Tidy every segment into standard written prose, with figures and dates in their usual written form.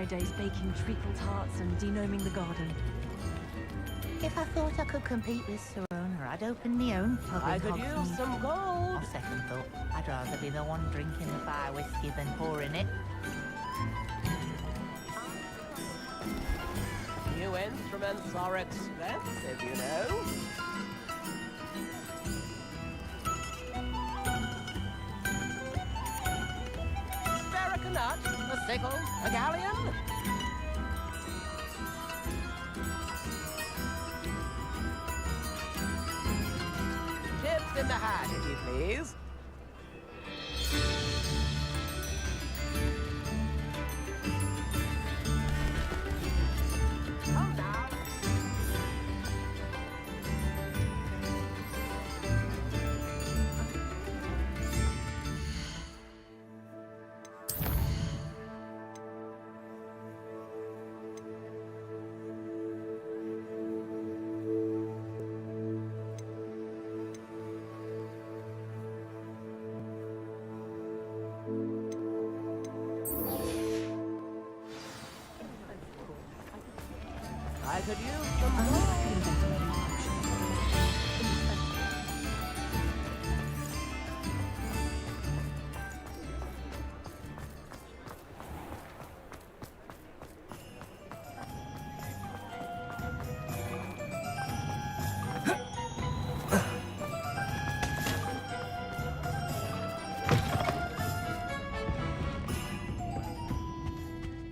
days baking treacle tarts and denoming the garden. If I thought I could compete with Serona, I'd open my own pub in I could Hogsmeade. use some gold. On second thought, I'd rather be the one drinking the fire whiskey than pouring it. New instruments are expensive, you know. Spare a nut, a sickle, a galleon. Chips in the hat, if you please. Come now. I could use some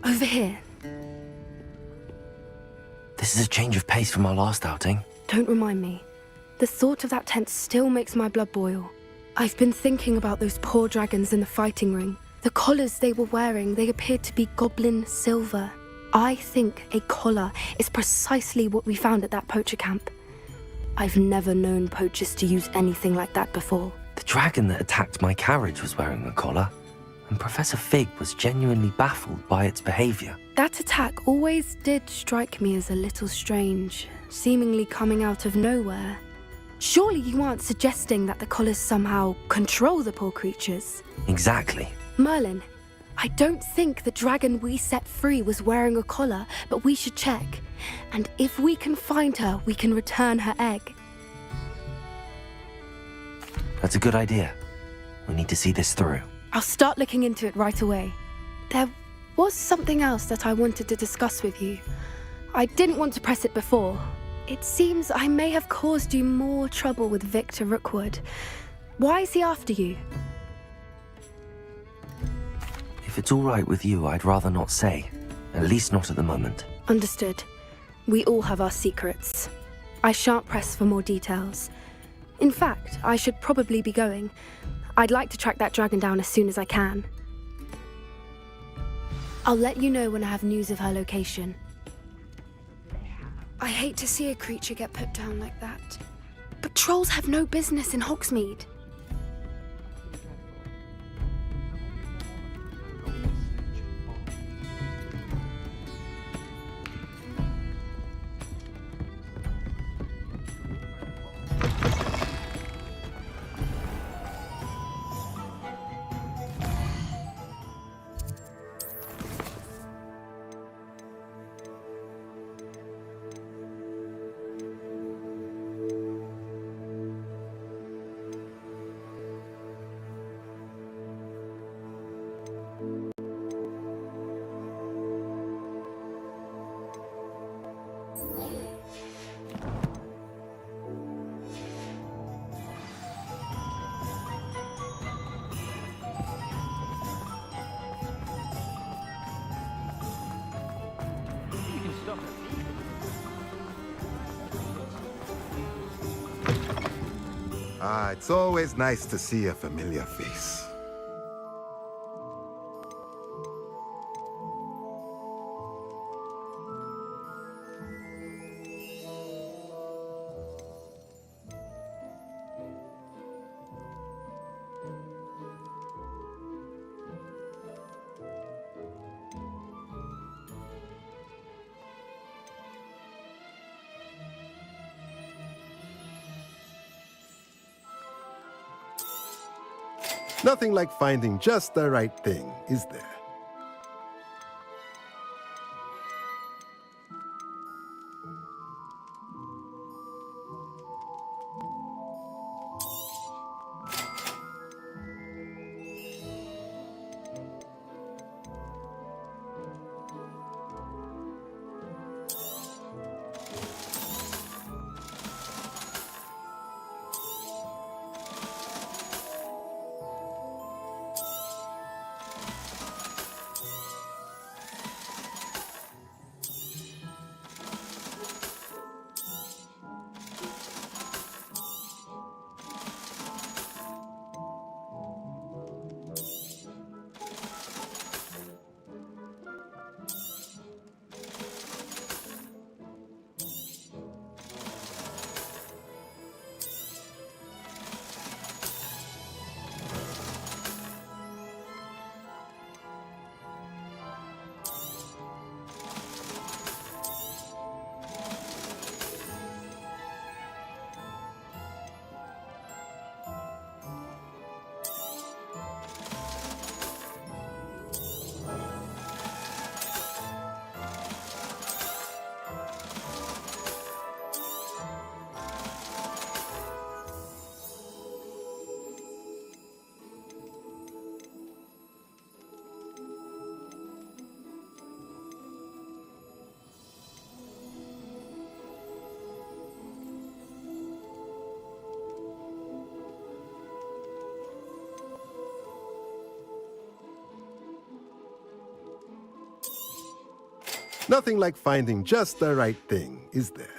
Over here. This is a change of pace from our last outing. Don't remind me. The thought of that tent still makes my blood boil. I've been thinking about those poor dragons in the fighting ring. The collars they were wearing, they appeared to be goblin silver. I think a collar is precisely what we found at that poacher camp. I've never known poachers to use anything like that before. The dragon that attacked my carriage was wearing a collar, and Professor Fig was genuinely baffled by its behavior. That attack always did strike me as a little strange, seemingly coming out of nowhere. Surely you aren't suggesting that the collars somehow control the poor creatures? Exactly. Merlin, I don't think the dragon we set free was wearing a collar, but we should check. And if we can find her, we can return her egg. That's a good idea. We need to see this through. I'll start looking into it right away. There was something else that I wanted to discuss with you. I didn't want to press it before. It seems I may have caused you more trouble with Victor Rookwood. Why is he after you? If it's all right with you, I'd rather not say. At least not at the moment. Understood. We all have our secrets. I shan't press for more details. In fact, I should probably be going. I'd like to track that dragon down as soon as I can. I'll let you know when I have news of her location. I hate to see a creature get put down like that. But trolls have no business in Hogsmeade. It's always nice to see a familiar face. Nothing like finding just the right thing, is there? Nothing like finding just the right thing, is there?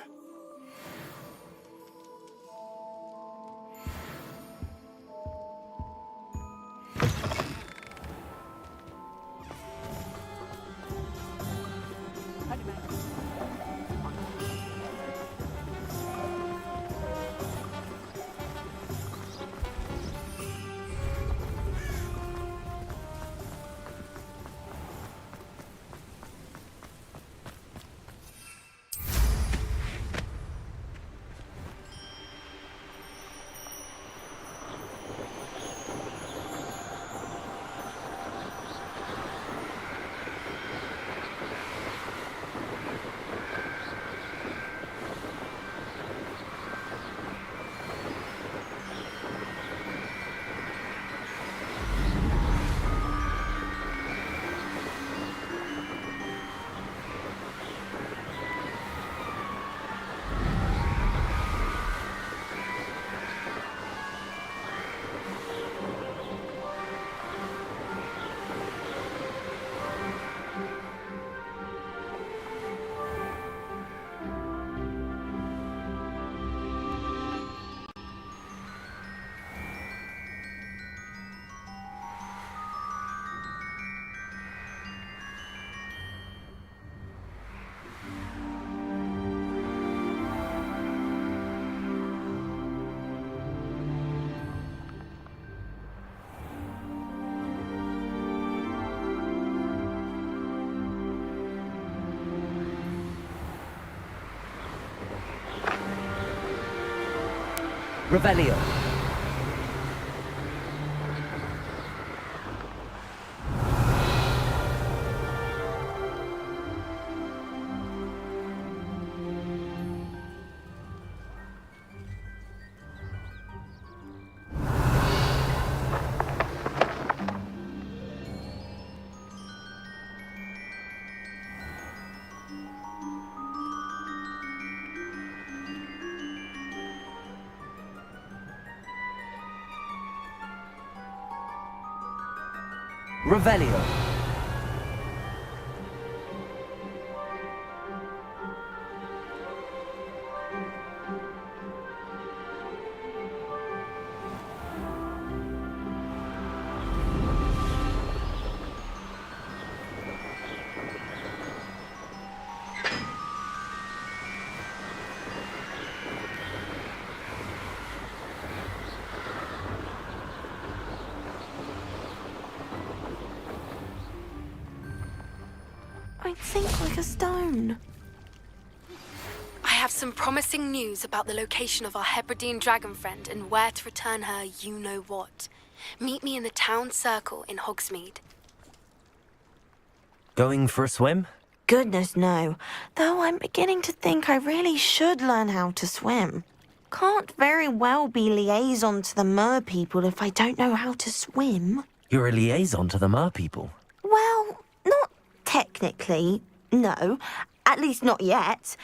Revelio. Revelio. I'd sink like a stone. I have some promising news about the location of our Hebridean dragon friend and where to return her you-know-what. Meet me in the town circle in Hogsmeade. Going for a swim? Goodness, no. Though I'm beginning to think I really should learn how to swim. Can't very well be liaison to the mer people if I don't know how to swim. You're a liaison to the mer people. Well, not technically, no. At least not yet.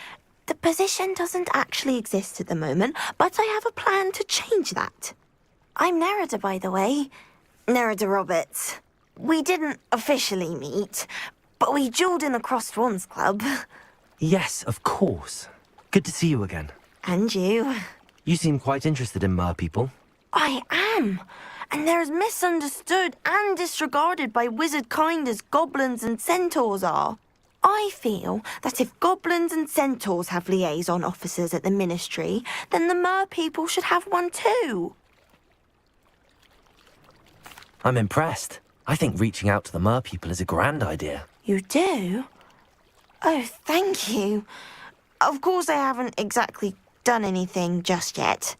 The position doesn't actually exist at the moment, but I have a plan to change that. I'm Nerida, by the way. Nerida Roberts. We didn't officially meet, but we duelled in the Crossed Wands Club. Yes, of course. Good to see you again. And you. You seem quite interested in mer people. I am. And they're as misunderstood and disregarded by wizard kind as goblins and centaurs are. I feel that if goblins and centaurs have liaison officers at the ministry, then the mer people should have one too. I'm impressed. I think reaching out to the mer people is a grand idea. You do? Oh, thank you. Of course I haven't exactly done anything just yet.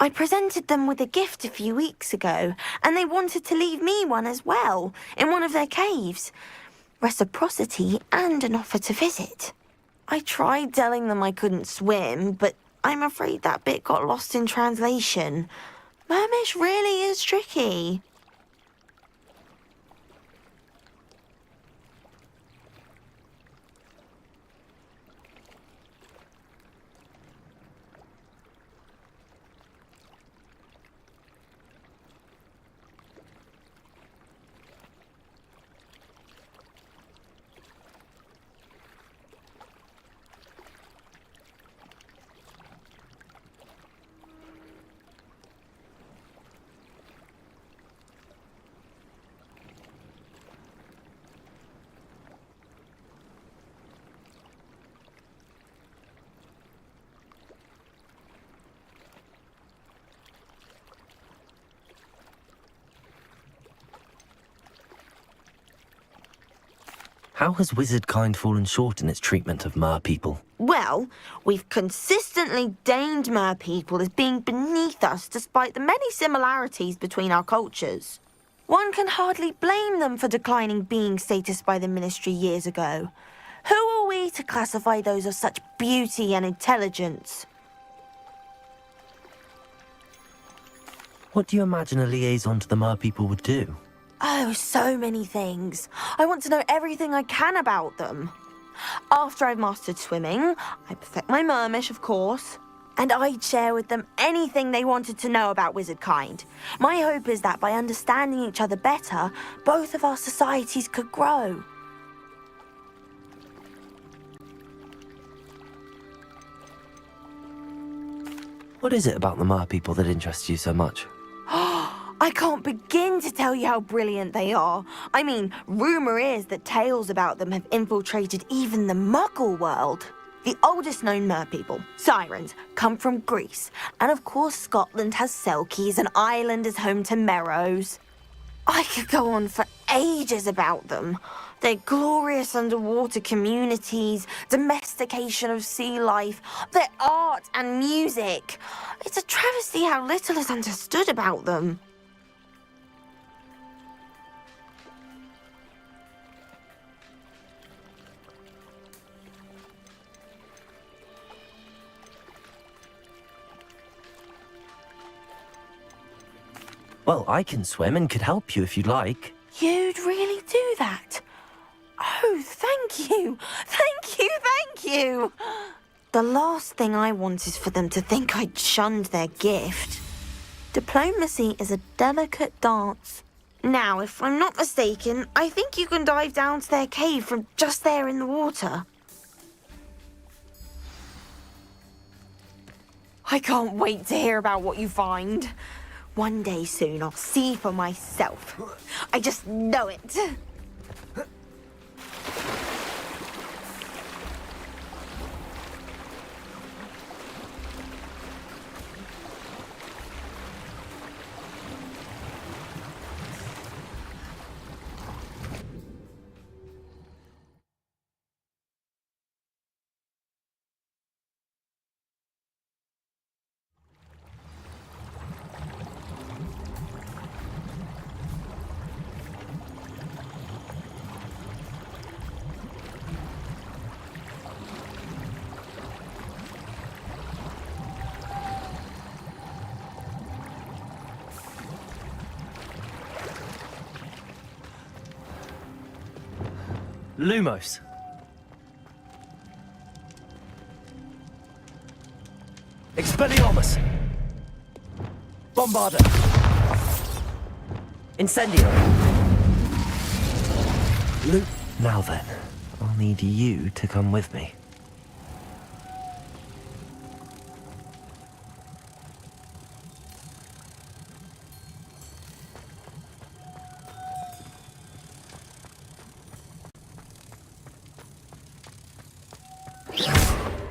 I presented them with a gift a few weeks ago, and they wanted to leave me one as well, in one of their caves. Reciprocity and an offer to visit. I tried telling them I couldn't swim, but I'm afraid that bit got lost in translation. Mermish really is tricky. How has wizardkind fallen short in its treatment of mer people? Well, we've consistently deemed merpeople as being beneath us despite the many similarities between our cultures. One can hardly blame them for declining being status by the Ministry years ago. Who are we to classify those of such beauty and intelligence? What do you imagine a liaison to the mer people would do? Oh, so many things. I want to know everything I can about them. After I've mastered swimming, I perfect my mermish, of course, and I'd share with them anything they wanted to know about wizardkind. My hope is that by understanding each other better, both of our societies could grow. What is it about the mer people that interests you so much? I can't begin to tell you how brilliant they are. I mean, rumour is that tales about them have infiltrated even the Muggle world. The oldest known merpeople, sirens, come from Greece. And of course Scotland has Selkies and Ireland is home to Merrows. I could go on for ages about them. Their glorious underwater communities, domestication of sea life, their art and music. It's a travesty how little is understood about them. Well, I can swim and could help you if you'd like. You'd really do that? Oh, thank you! Thank you, thank you! The last thing I want is for them to think I'd shunned their gift. Diplomacy is a delicate dance. Now, if I'm not mistaken, I think you can dive down to their cave from just there in the water. I can't wait to hear about what you find. One day soon, I'll see for myself. I just know it. Lumos. Expelliarmus. Bombarda. Incendio. Now then, I'll need you to come with me.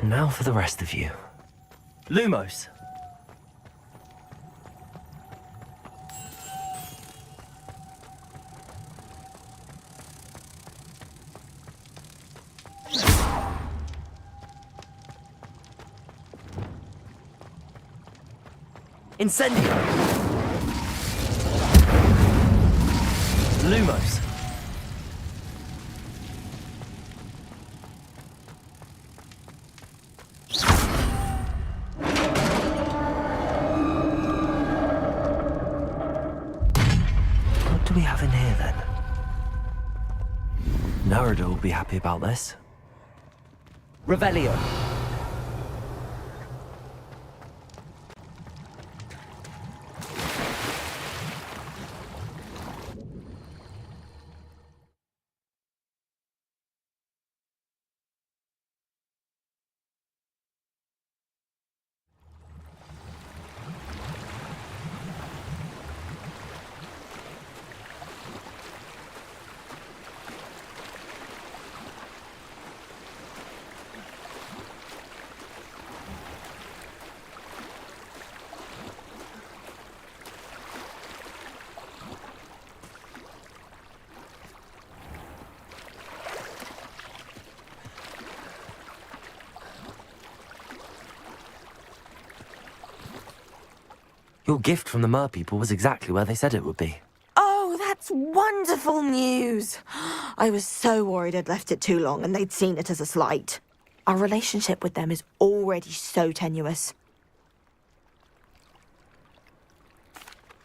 Now for the rest of you. Lumos. Incendio. Lumos. What do we have in here then? Narada will be happy about this. Revelio. Your gift from the Mer people was exactly where they said it would be. Oh, that's wonderful news. I was so worried I'd left it too long and they'd seen it as a slight. Our relationship with them is already so tenuous.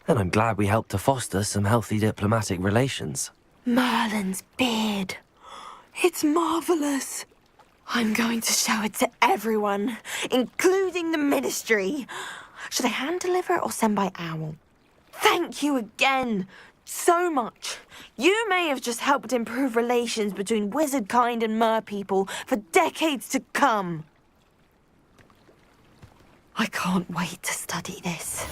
And I'm glad we helped to foster some healthy diplomatic relations. Merlin's beard. It's marvellous. I'm going to show it to everyone, including the Ministry. Should I hand deliver it or send by owl? Thank you again so much. You may have just helped improve relations between wizard kind and mer people for decades to come. I can't wait to study this.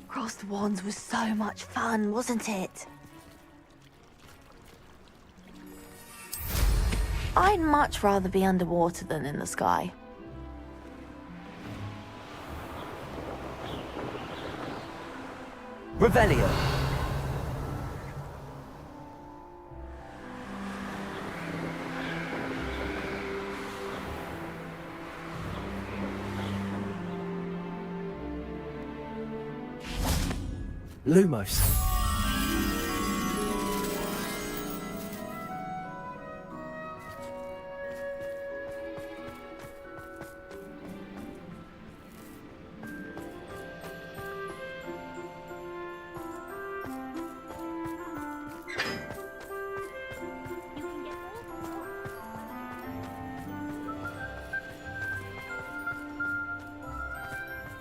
Crossed Wands was so much fun, wasn't it? I'd much rather be underwater than in the sky. Revelio. Lumos.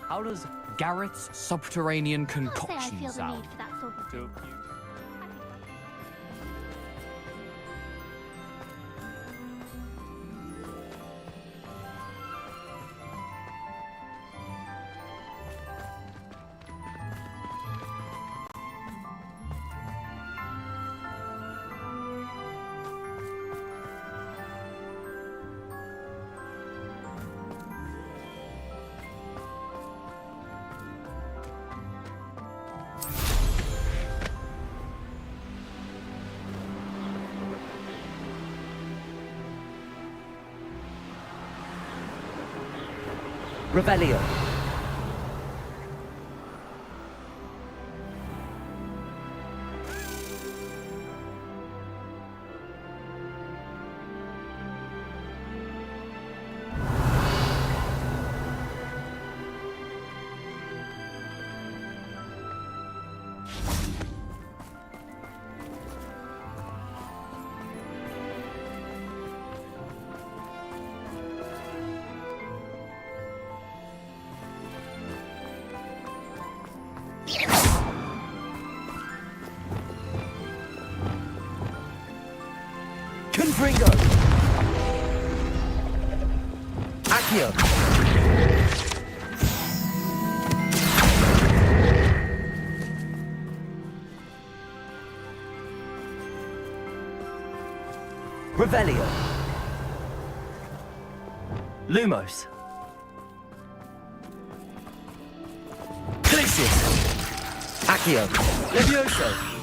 How does Garrett's subterranean I feel concoction the sound? need for that sort of thing. Revelio. Confringo. Accio. Revelio. Lumos. Glicius. Accio. Levioso.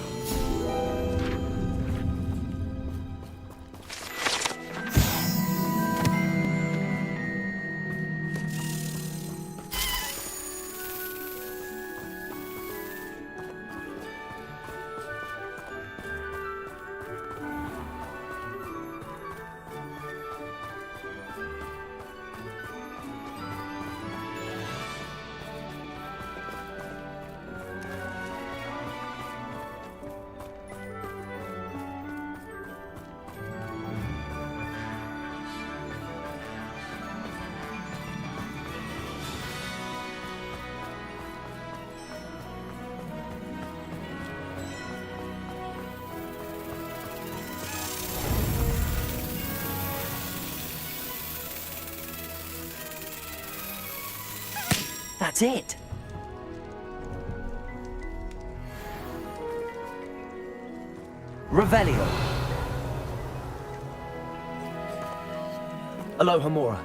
That's it! Revelio. Alohomora.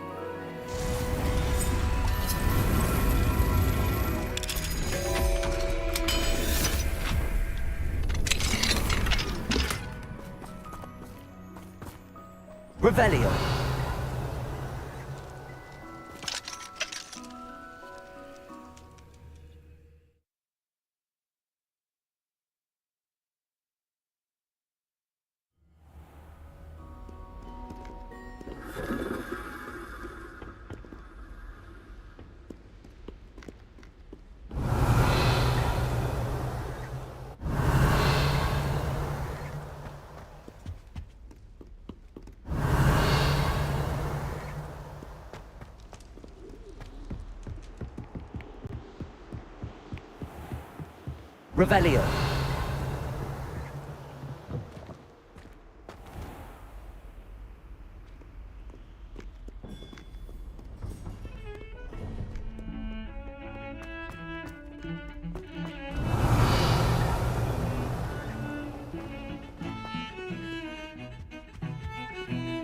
Revelio. Revelio.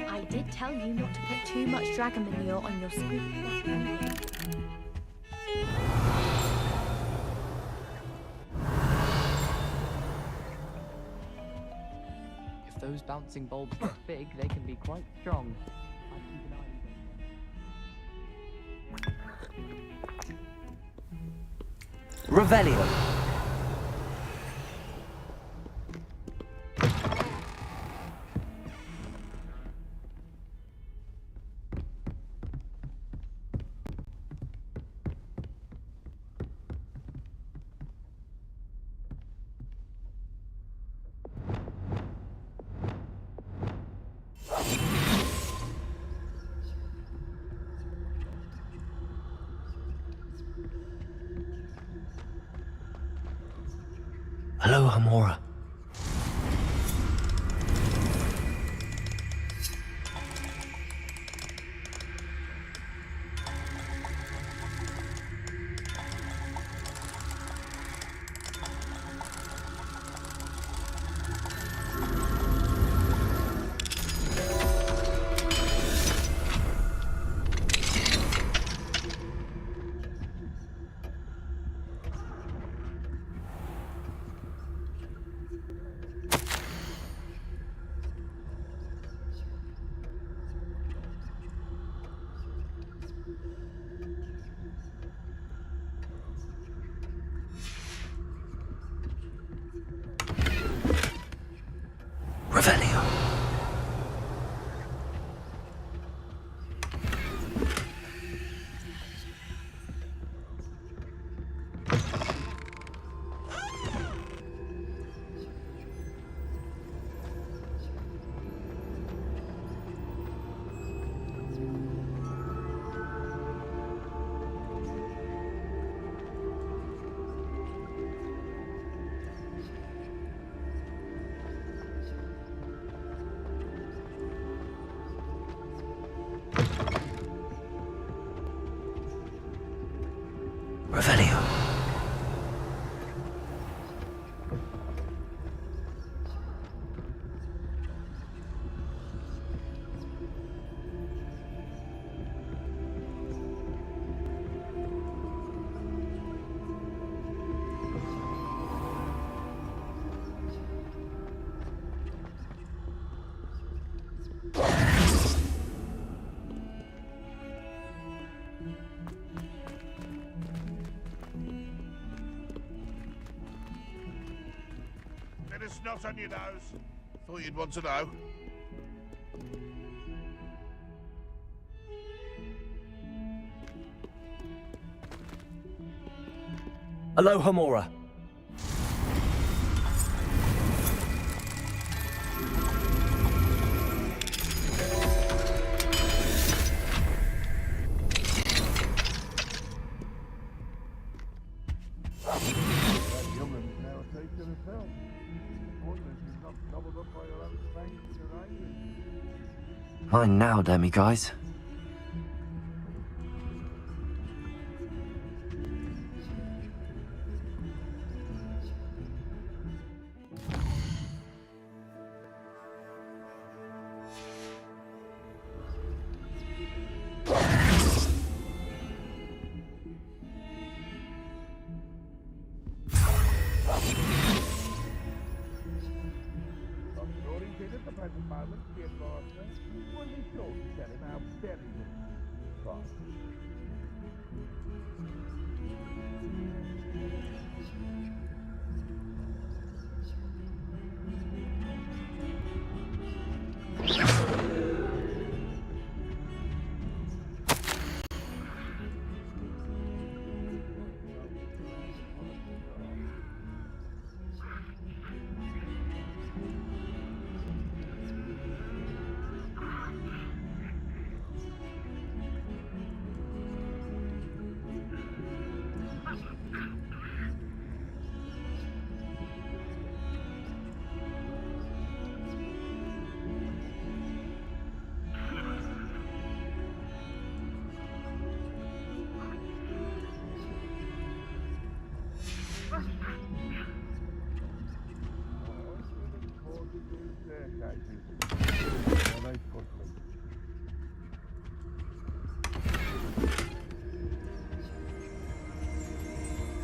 I did tell you not to put too much dragon manure on your squeaky. If those bouncing bulbs get big, they can be quite strong. I'd keep an eye on them. Revelio. Alohomora. Revelio. Revelio. Bit of snot on your nose. Thought you'd want to know. Alohomora. Mine now, demi guys.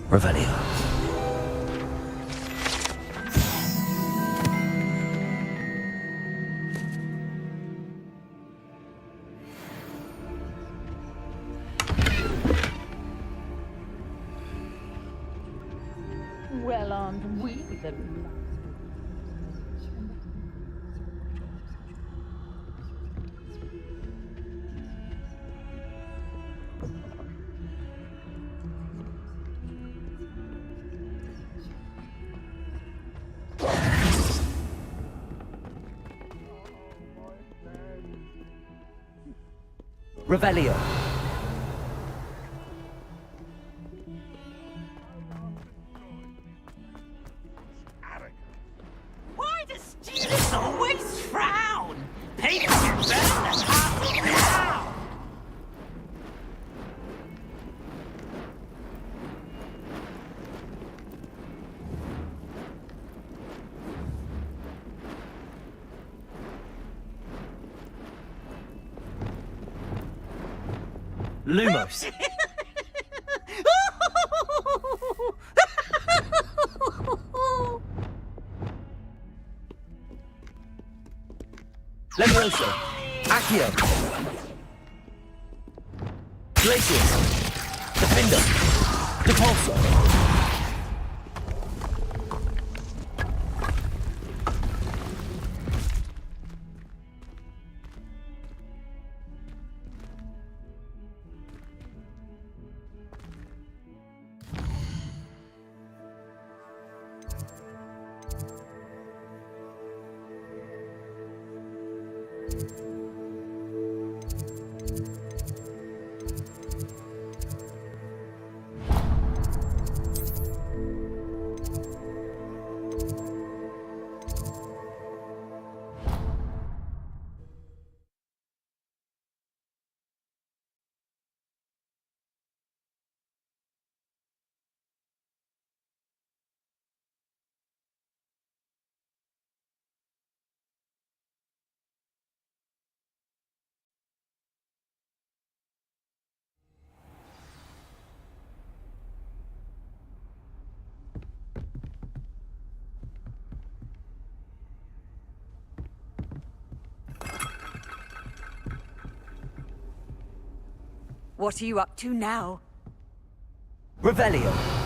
Revelio. Well, aren't we the Revelio. Why does students always frown? People can burn the castle down! Lumos. Levioso. Accio. Glacius. Defender. Depulso. What are you up to now? Revelio.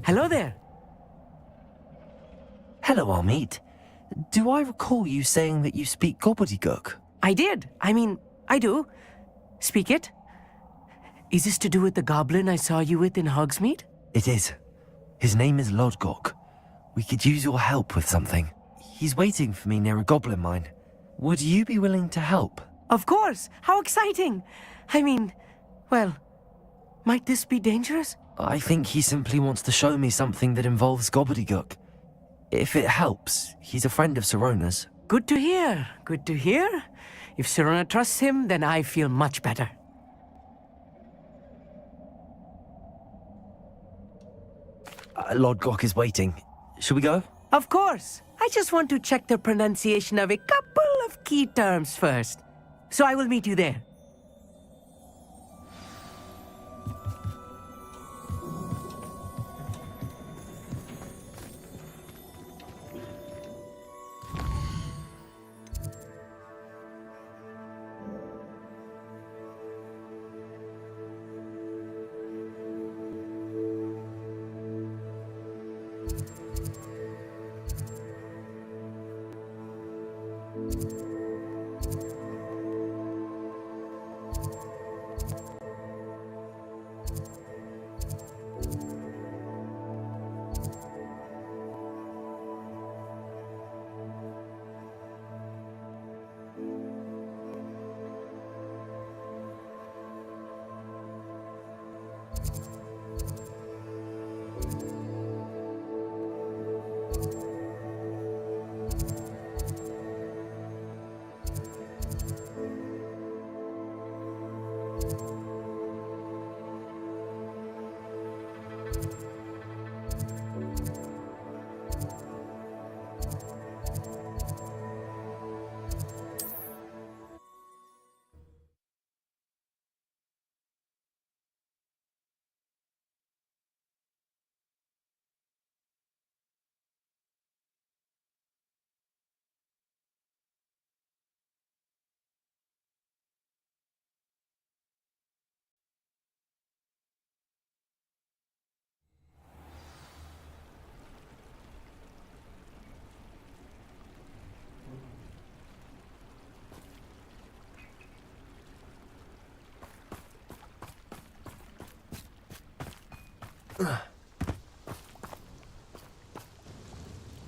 Hello there. Hello, Armid. Do I recall you saying that you speak gobbledygook? I did. I do. Speak it. Is this to do with the goblin I saw you with in Hogsmeade? It is. His name is Lodgok. We could use your help with something. He's waiting for me near a goblin mine. Would you be willing to help? Of course. How exciting. Well, might this be dangerous? I think he simply wants to show me something that involves gobbledygook. If it helps, he's a friend of Sirona's. Good to hear. Good to hear. If Sirona trusts him, then I feel much better. Lord Gok is waiting. Shall we go? Of course. I just want to check the pronunciation of a couple of key terms first. So I will meet you there.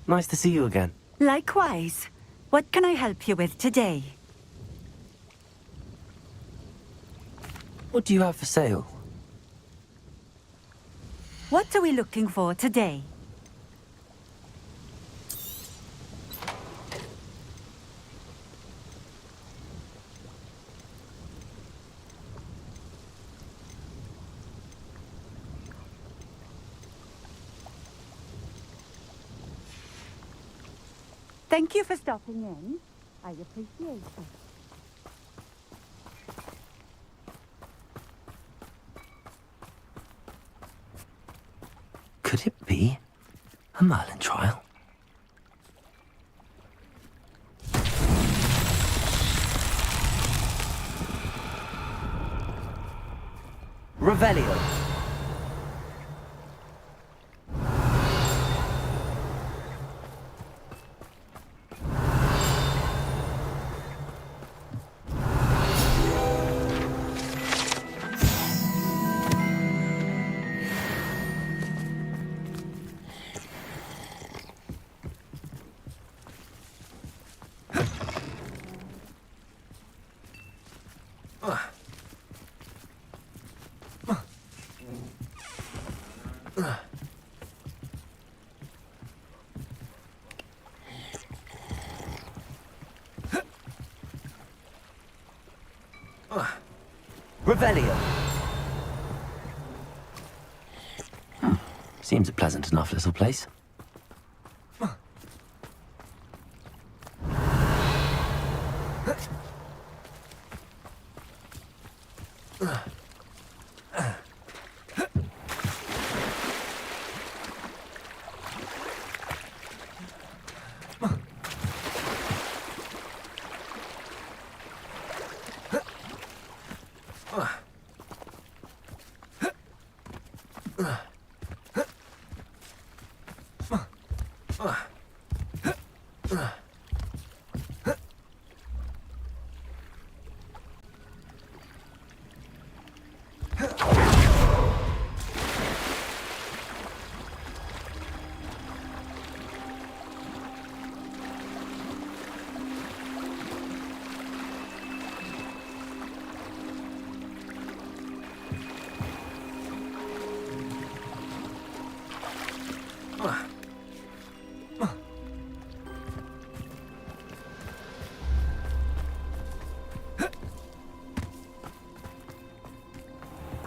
Nice to see you again. Likewise. What can I help you with today? What do you have for sale? What are we looking for today? Thank you for stopping in. I appreciate it. Could it be a Merlin trial? Revelio. Revelio. Seems a pleasant enough little place.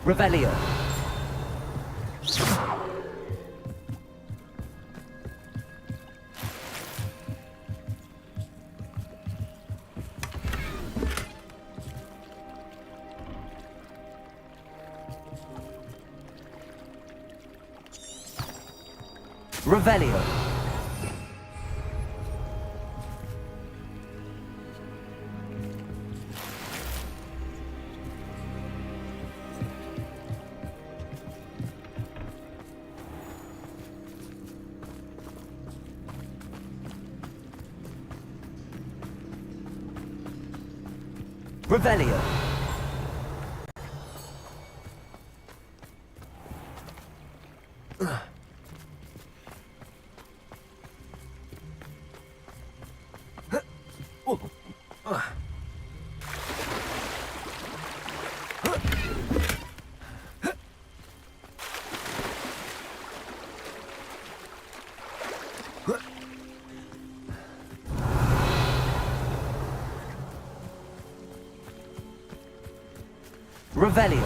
Revelio. Revelio. Revelio. Revelio.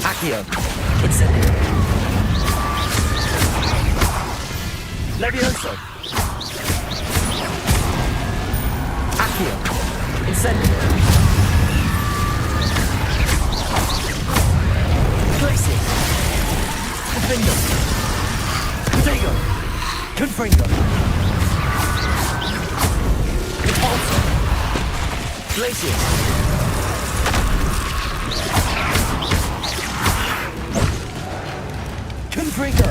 Accio. Incendio. Levioso. Accio. Incendio. Glacier. Confingo. Contigo. Confringo. Repulsor. Glacier. Confringo.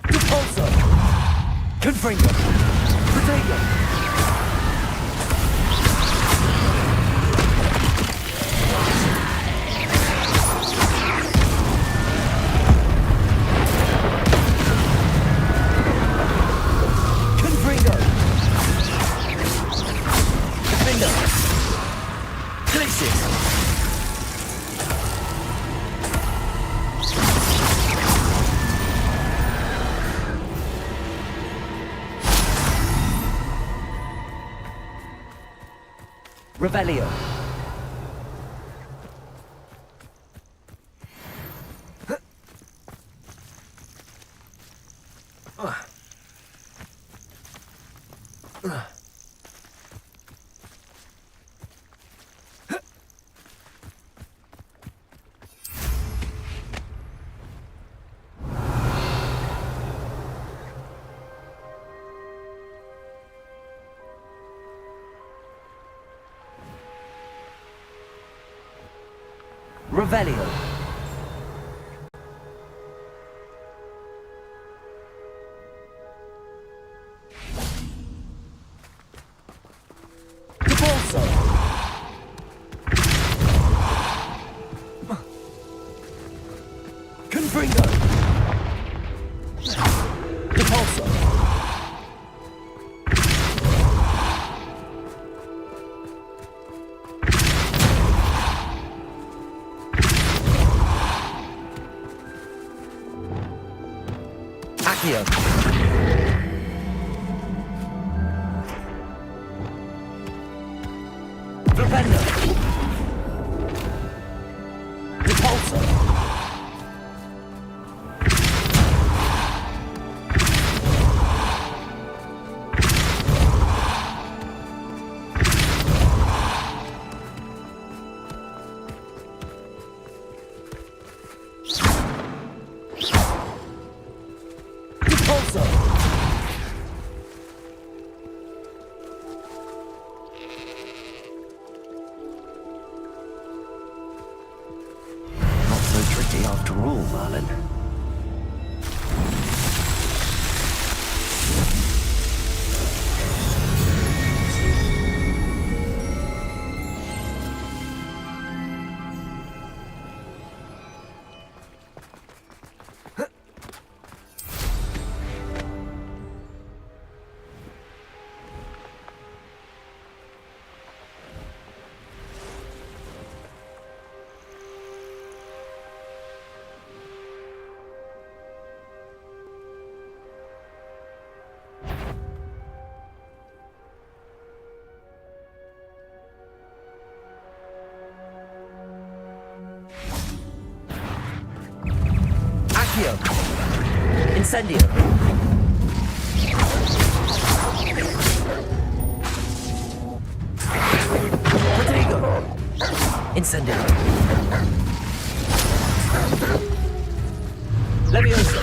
Repulsor. Confringo. Protego. Confringo. Defender. Glacier. Revelio. Revelio. Repulsor. Confringo. Repulsor. Accio. Flipendo. Repulsor. Repulsor. Not so tricky after all, Merlin. Accio. Incendio. Protego. Incendio. Levioso.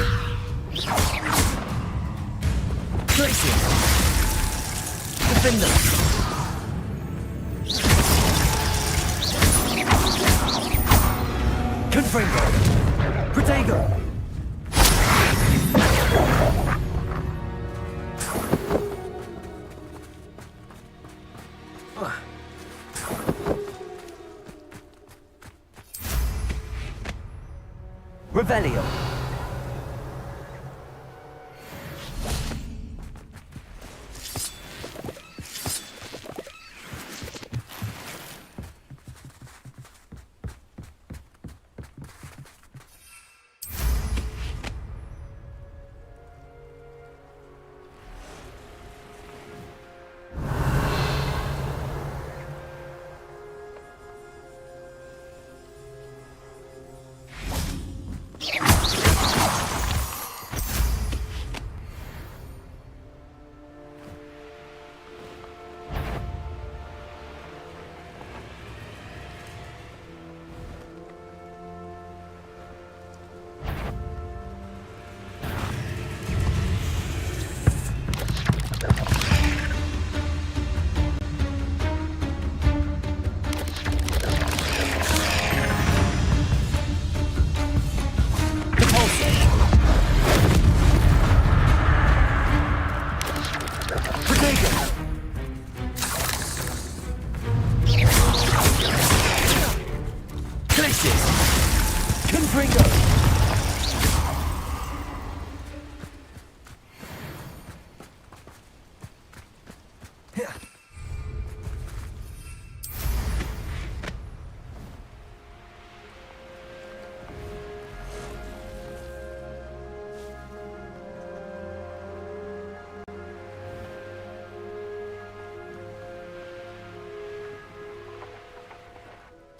Glacier. Defender. Confringo. Protego. Revelio.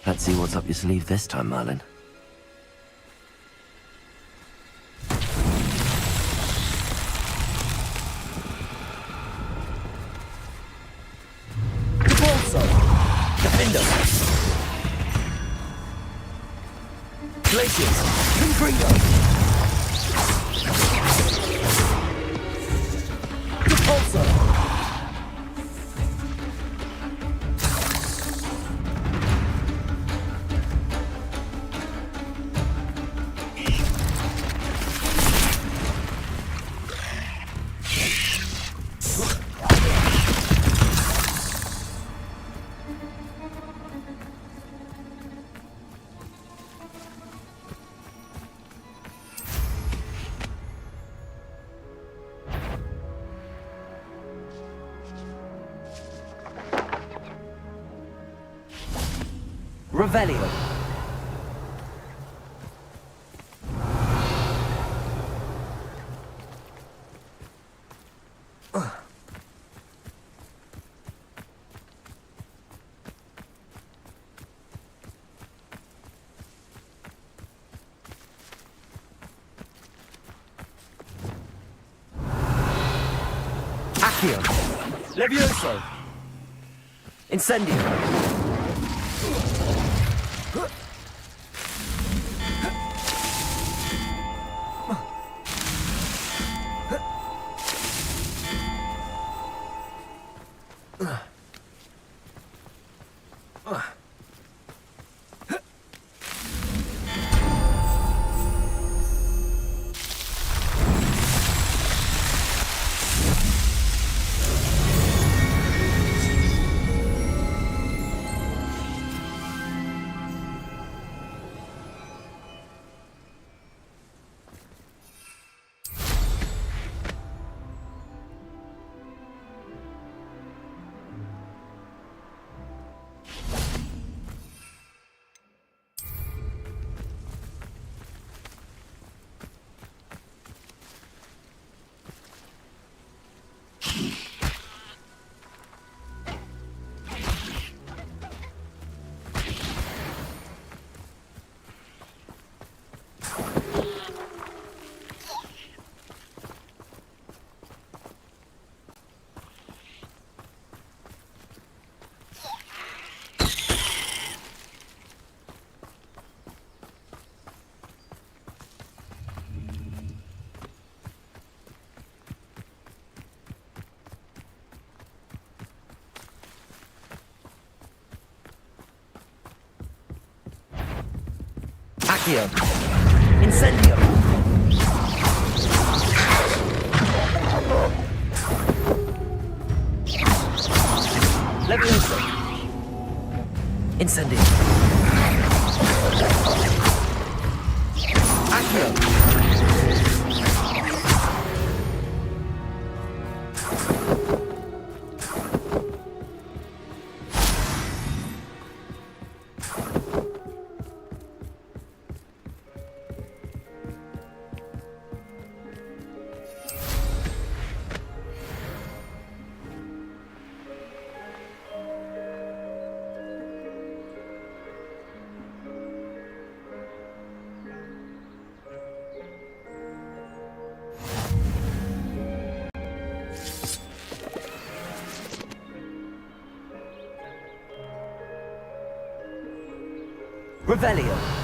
Let's see what's up your sleeve this time, Merlin. Repulso. Defender. Glaciers. Confringo. Repulso. Revelio. Accio. Levioso. Incendio. Accio. Incendio. Levioso. Incendio. Accio. Revelio.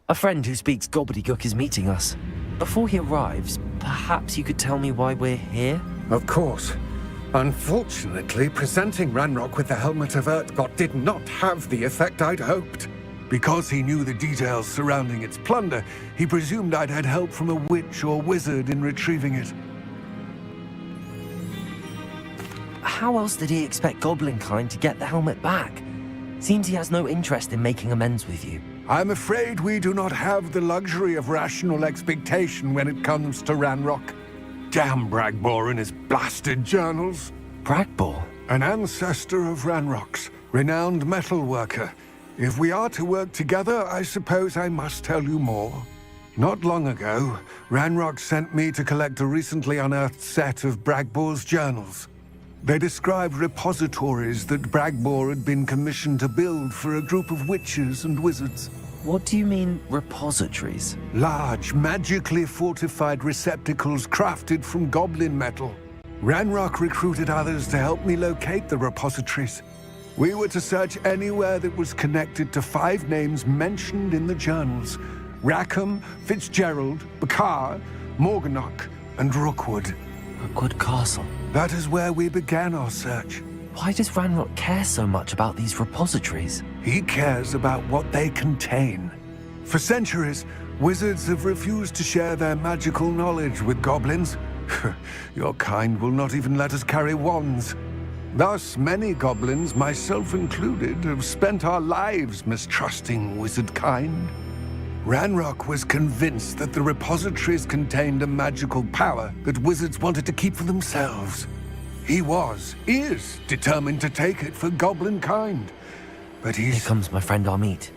A friend who speaks gobbledygook is meeting us. Before he arrives, perhaps you could tell me why we're here? Of course. Unfortunately, presenting Ranrock with the Helmet of Urtgot did not have the effect I'd hoped. Because he knew the details surrounding its plunder, he presumed I'd had help from a witch or wizard in retrieving it. How else did he expect Goblinkind to get the helmet back? Seems he has no interest in making amends with you. I'm afraid we do not have the luxury of rational expectation when it comes to Ranrock. Damn Bragbor and his blasted journals. Bragbor? An ancestor of Ranrock's, renowned metal worker. If we are to work together, I suppose I must tell you more. Not long ago, Ranrock sent me to collect a recently unearthed set of Bragbor's journals. They described repositories that Bragbor had been commissioned to build for a group of witches and wizards. What do you mean, repositories? Large, magically fortified receptacles crafted from goblin metal. Ranrock recruited others to help me locate the repositories. We were to search anywhere that was connected to 5 names mentioned in the journals: Rackham, Fitzgerald, Bakar, Morganach, and Rookwood. Rookwood Castle. That is where we began our search. Why does Ranrock care so much about these repositories? He cares about what they contain. For centuries, wizards have refused to share their magical knowledge with goblins. Your kind will not even let us carry wands. Thus, many goblins, myself included, have spent our lives mistrusting wizard kind. Ranrock was convinced that the repositories contained a magical power that wizards wanted to keep for themselves. He is determined to take it for goblin kind. But Here comes my friend Amit.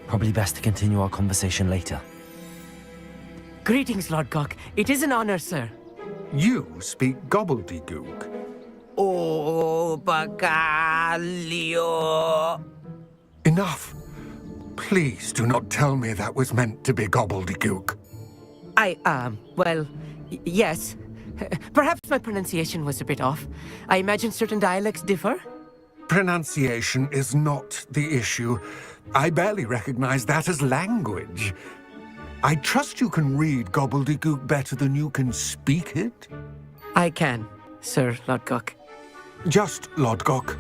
Probably best to continue our conversation later. Greetings, Lord Gok. It is an honor, sir. You speak gobbledygook. Oh, Bagalio. Enough. Please do not tell me that was meant to be gobbledygook. Yes. Perhaps my pronunciation was a bit off. I imagine certain dialects differ. Pronunciation is not the issue. I barely recognize that as language. I trust you can read gobbledygook better than you can speak it? I can, Sir Lord Gok. Just Lord Gok.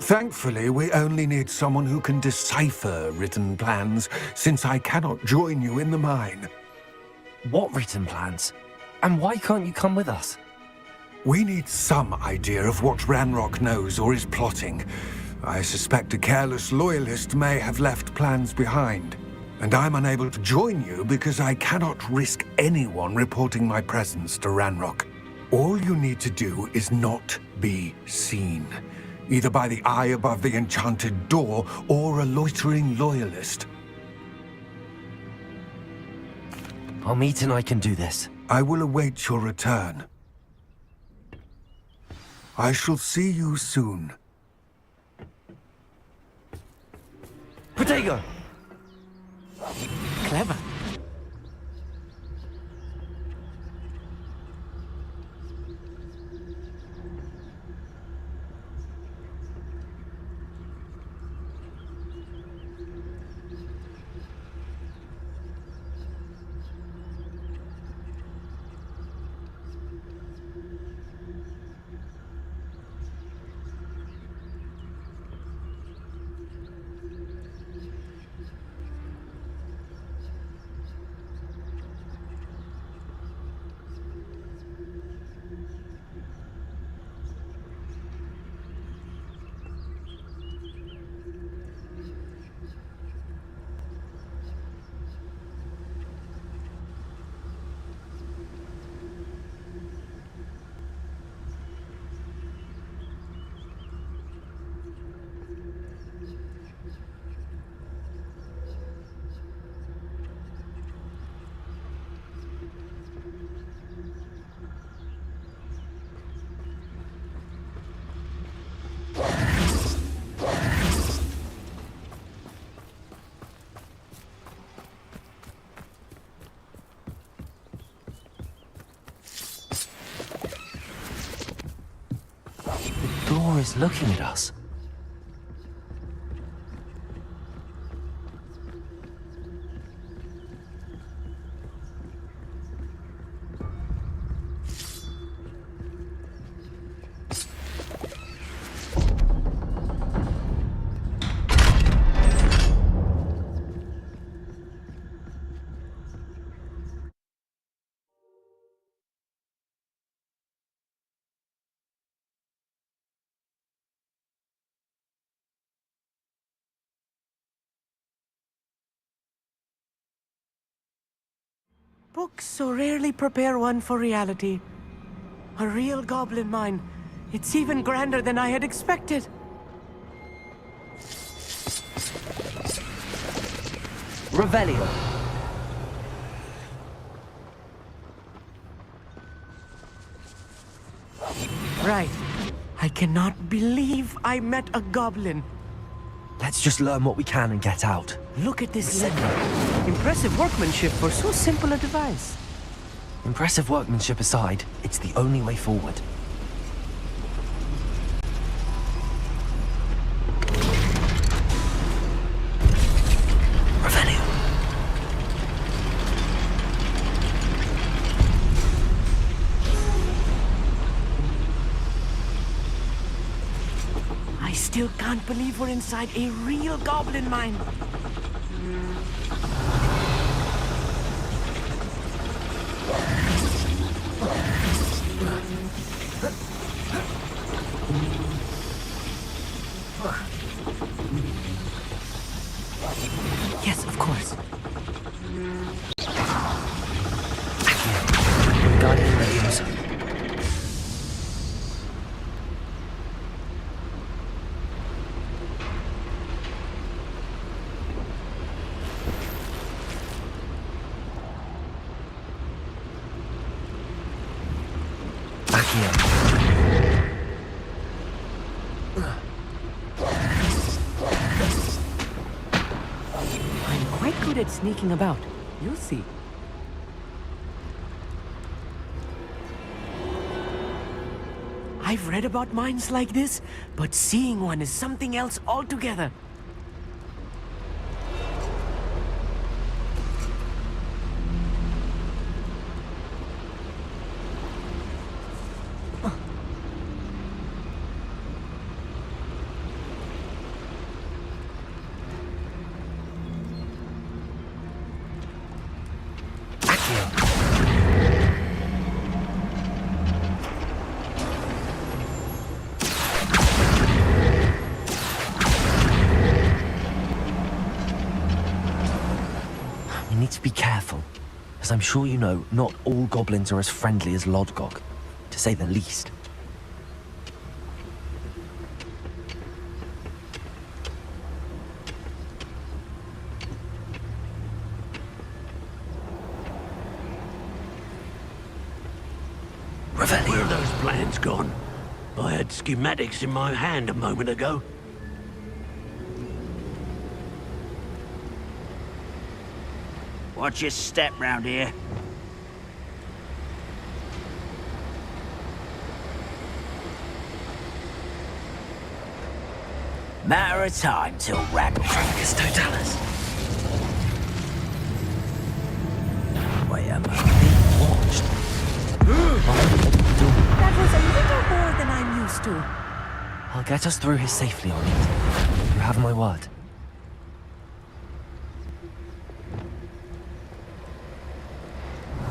Thankfully, we only need someone who can decipher written plans, since I cannot join you in the mine. What written plans? And why can't you come with us? We need some idea of what Ranrock knows or is plotting. I suspect a careless loyalist may have left plans behind. And I'm unable to join you because I cannot risk anyone reporting my presence to Ranrock. All you need to do is not be seen, either by the eye above the enchanted door or a loitering loyalist. Amit and I can do this. I will await your return. I shall see you soon. Potato! Clever. The door is looking at us. Books so rarely prepare one for reality. A real goblin mine. It's even grander than I had expected. Revelio. Right. I cannot believe I met a goblin. Let's just learn what we can and get out. Look at this letter. Impressive workmanship for so simple a device. Impressive workmanship aside, it's the only way forward. Revelio. I still can't believe we're inside a real goblin mine. Yes, of course. Guardian Leviosa. I'm quite good at sneaking about. You'll see. I've read about mines like this, but seeing one is something else altogether. We need to be careful. As I'm sure you know, not all goblins are as friendly as Lodgok, to say the least. Revelio. Where are those plans gone? I had schematics in my hand a moment ago. Watch your step round here. Matter of time till Travis Totalis. Wait a moment. Watched. That was a little more than I'm used to. I'll get us through here safely, on it. You have my word.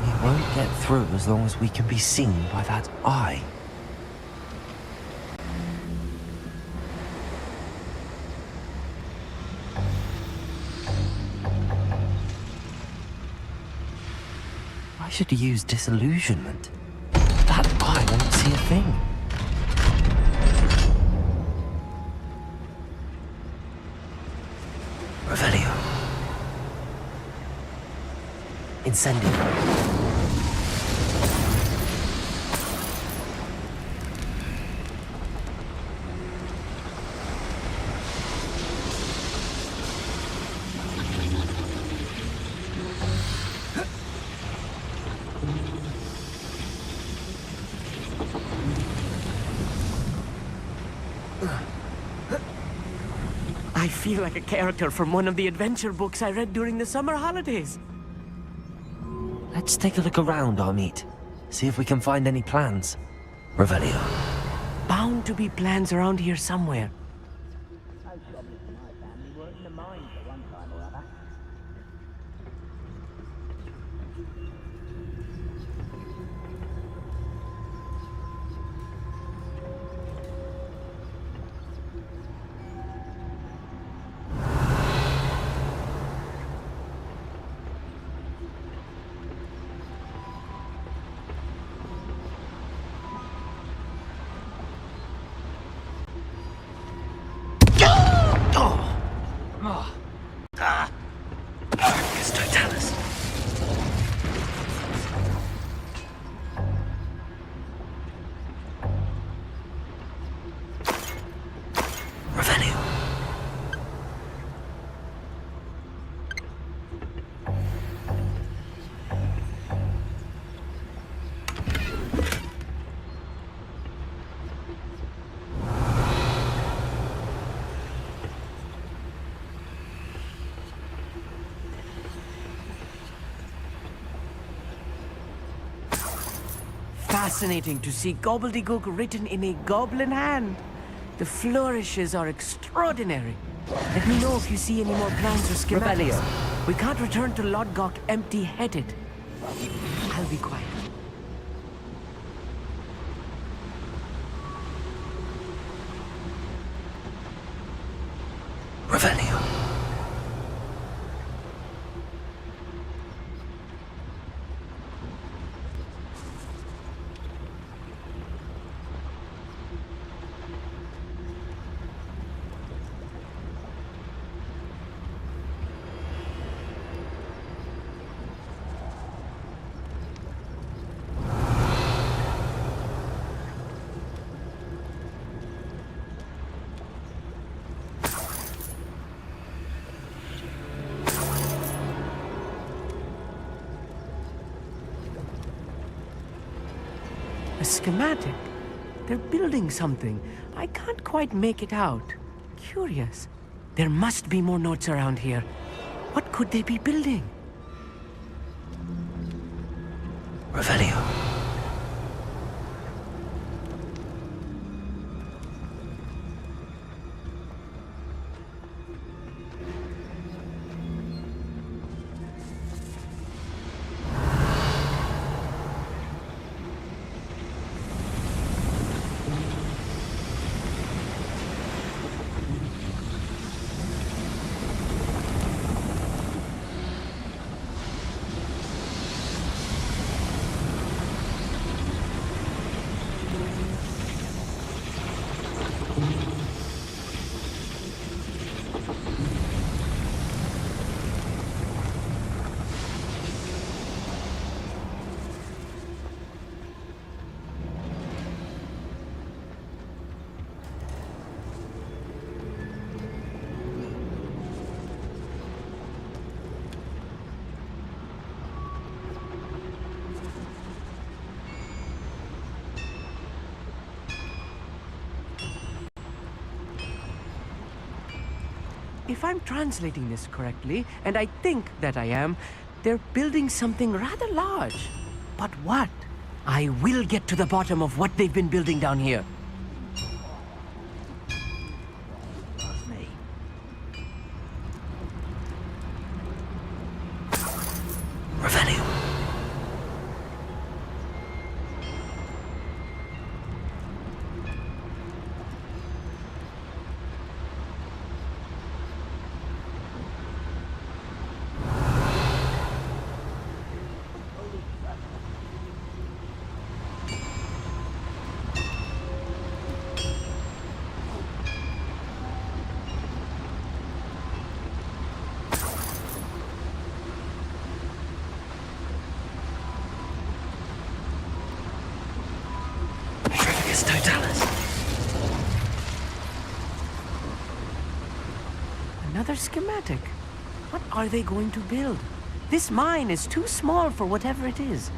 We won't get through as long as we can be seen by that eye. I should use disillusionment. That eye won't see a thing. Revelio. Incendio. I feel like a character from one of the adventure books I read during the summer holidays. Let's take a look around, Amit. See if we can find any plans. Revelio. Bound to be plans around here somewhere. fascinating to see gobbledygook written in a goblin hand. The flourishes are extraordinary. Let me know if you see any more plans or schematics. We can't return to Lodgok empty-headed. I'll be quiet. Revelio. A schematic? They're building something. I can't quite make it out. Curious. There must be more notes around here. What could they be building? Revelio. If I'm translating this correctly, and I think that I am, they're building something rather large. But what? I will get to the bottom of what they've been building down here. Revelio. Another schematic. What are they going to build? This mine is too small for whatever it is.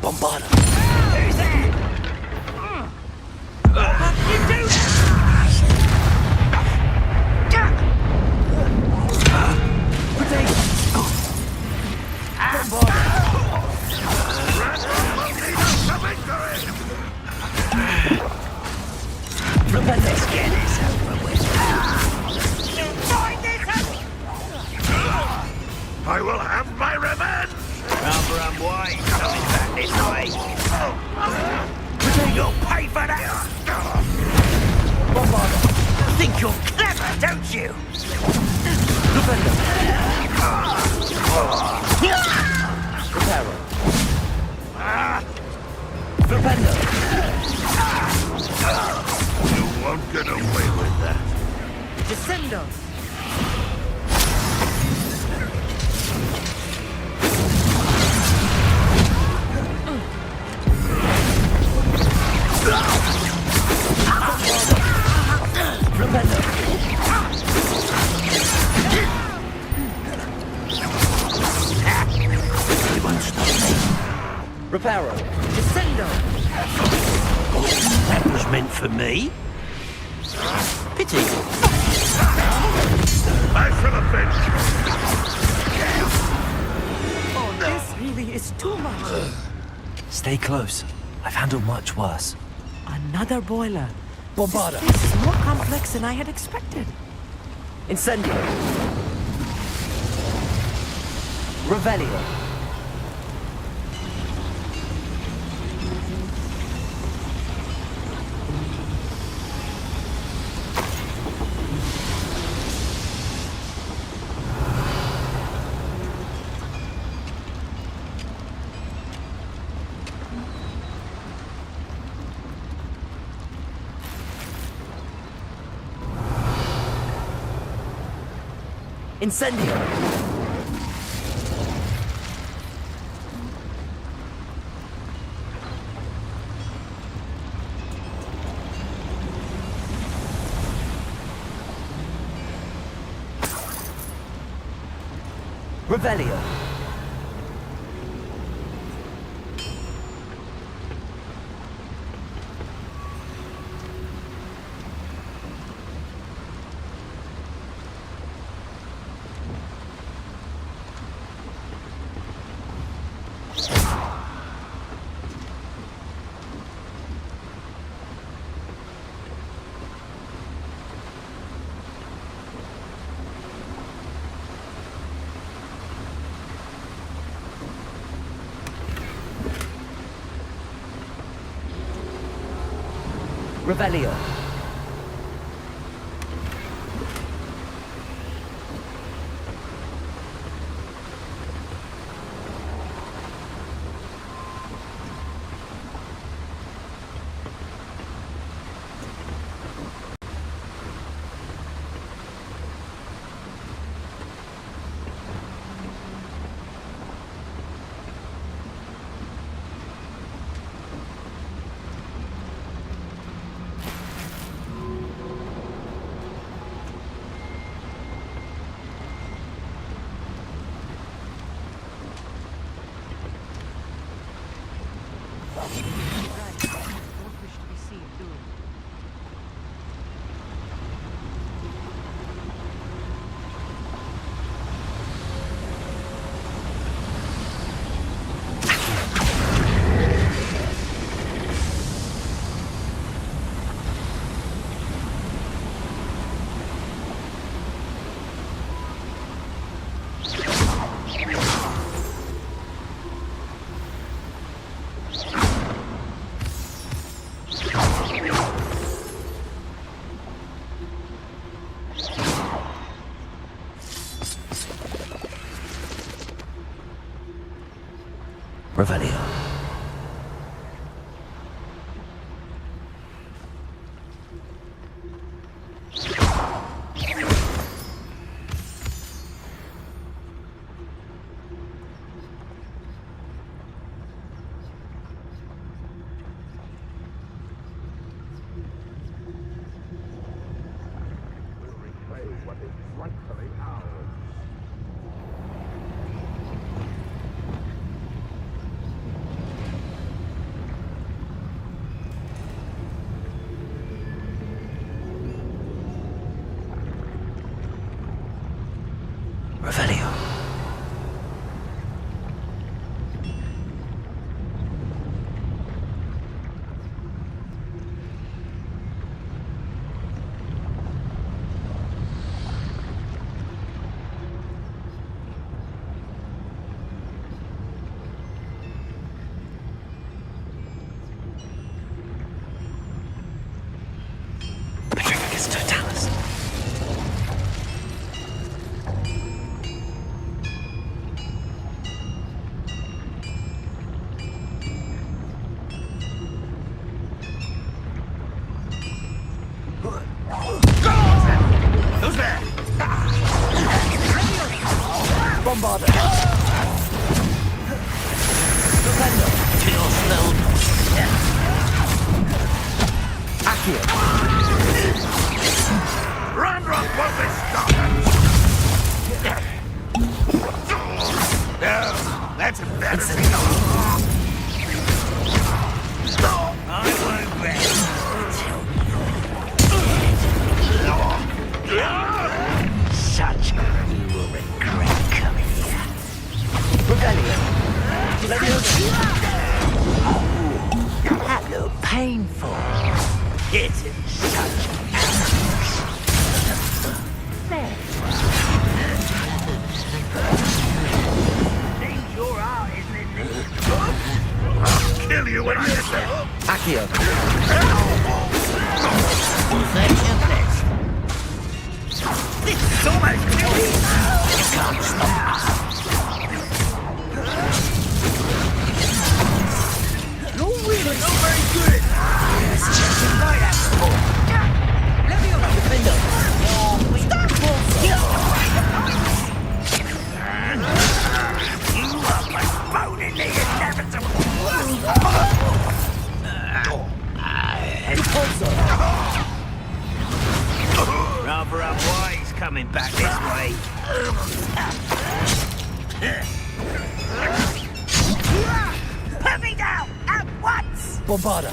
Bombarda. Who's there? How can you do that? Let's get this over with. I will have my revenge! Amber and White, coming back this way. You'll pay for that! You think you're clever, don't you? You won't get away with that. Descendo! Reparo. Descendo! That was meant for me. Pity. I shall avenge you. Oh, this really is too much. Stay close. I've handled much worse. Another boiler. Bombarda! This is more complex than I had expected. Incendio! Revelio! Incendio! Revelio! Revelio. Revelio. Revelio. Petrificus totalis. Who's there? Bombarda! Defendo. Kill spelled. Accio! Run, won't be stopped! No, that's embarrassing. I won't bet. Such you will regret coming here. Revelio! Rather unwise coming back this way. Put me down at once! Bombarda.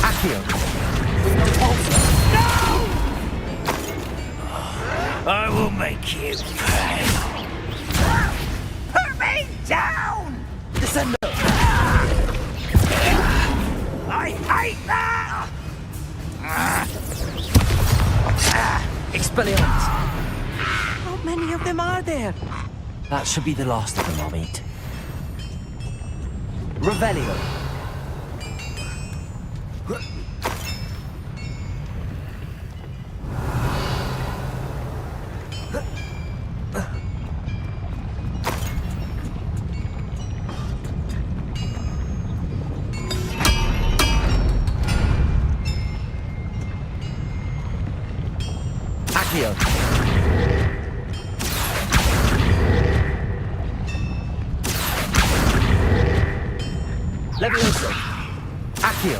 Accio. I will make you pay. Put me down! Descendo. I hate that! Expelliarmus. How many of them are there? That should be the last of them I'll meet. Revelio. Accio. Levioso. Accio.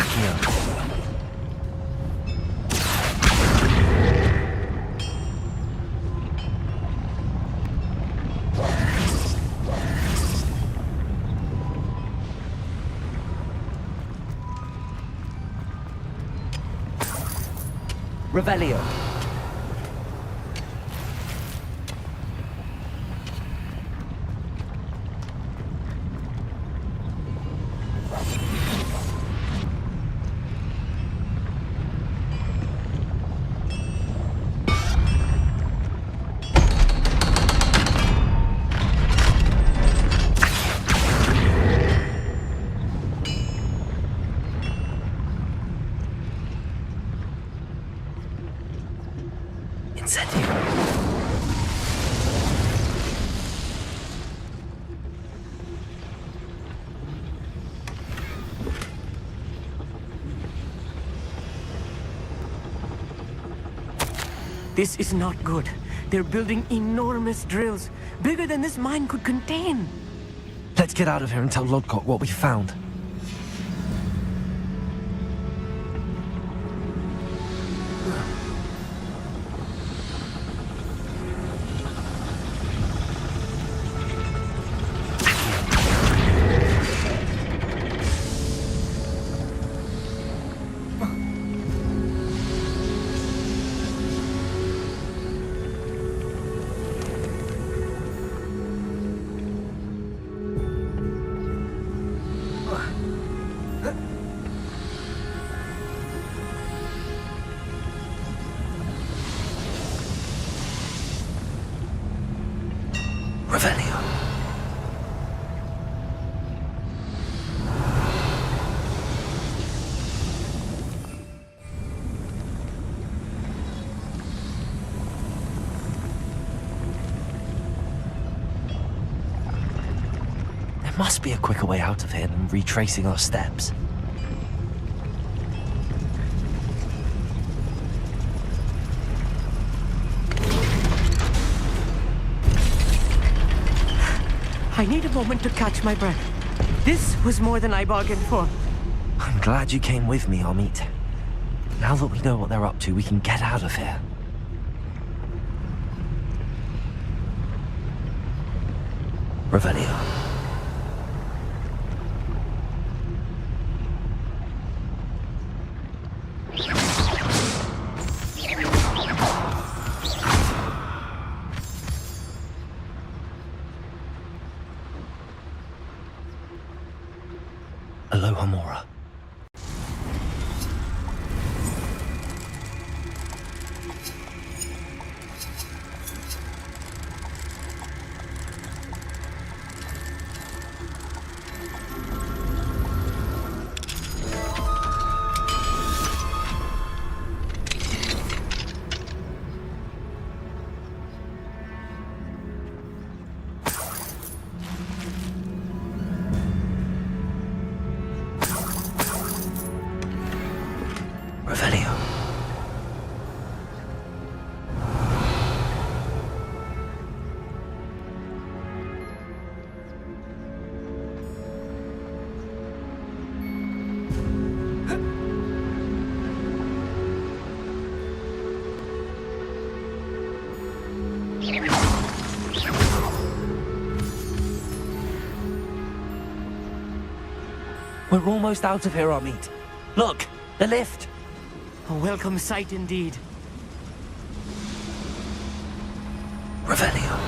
Accio. Revelio. Incendio. This is not good. They're building enormous drills, bigger than this mine could contain. Let's get out of here and tell Lodgok what we found. Revelio. There must be a quicker way out of here than retracing our steps. I need a moment to catch my breath. This was more than I bargained for. I'm glad you came with me, Amit. Now that we know what they're up to, we can get out of here. Revelio. Aloha Mora. We're almost out of here, Amit. Look, the lift. A welcome sight indeed. Revelio.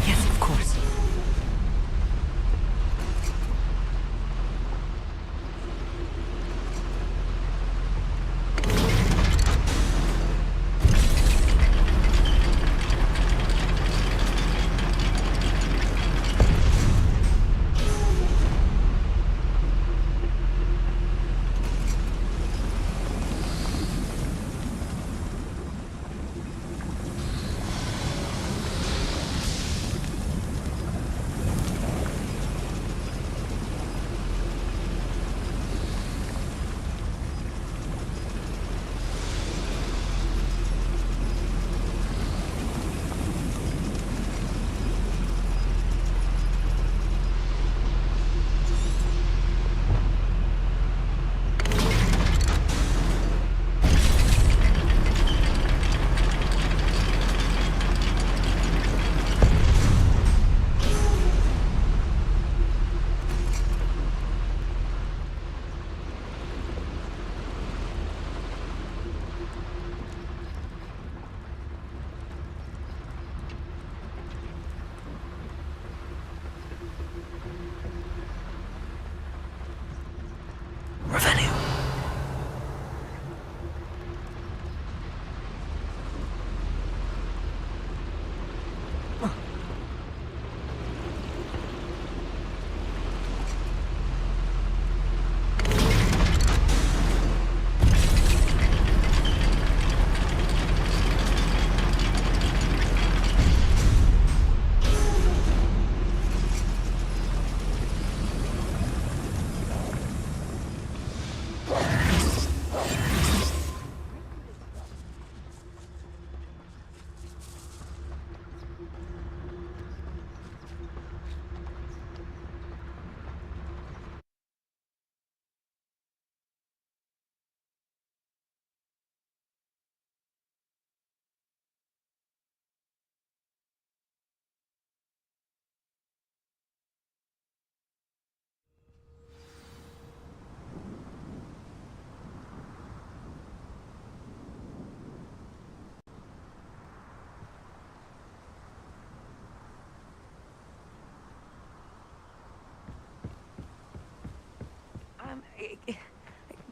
Yes, of course. Revelio.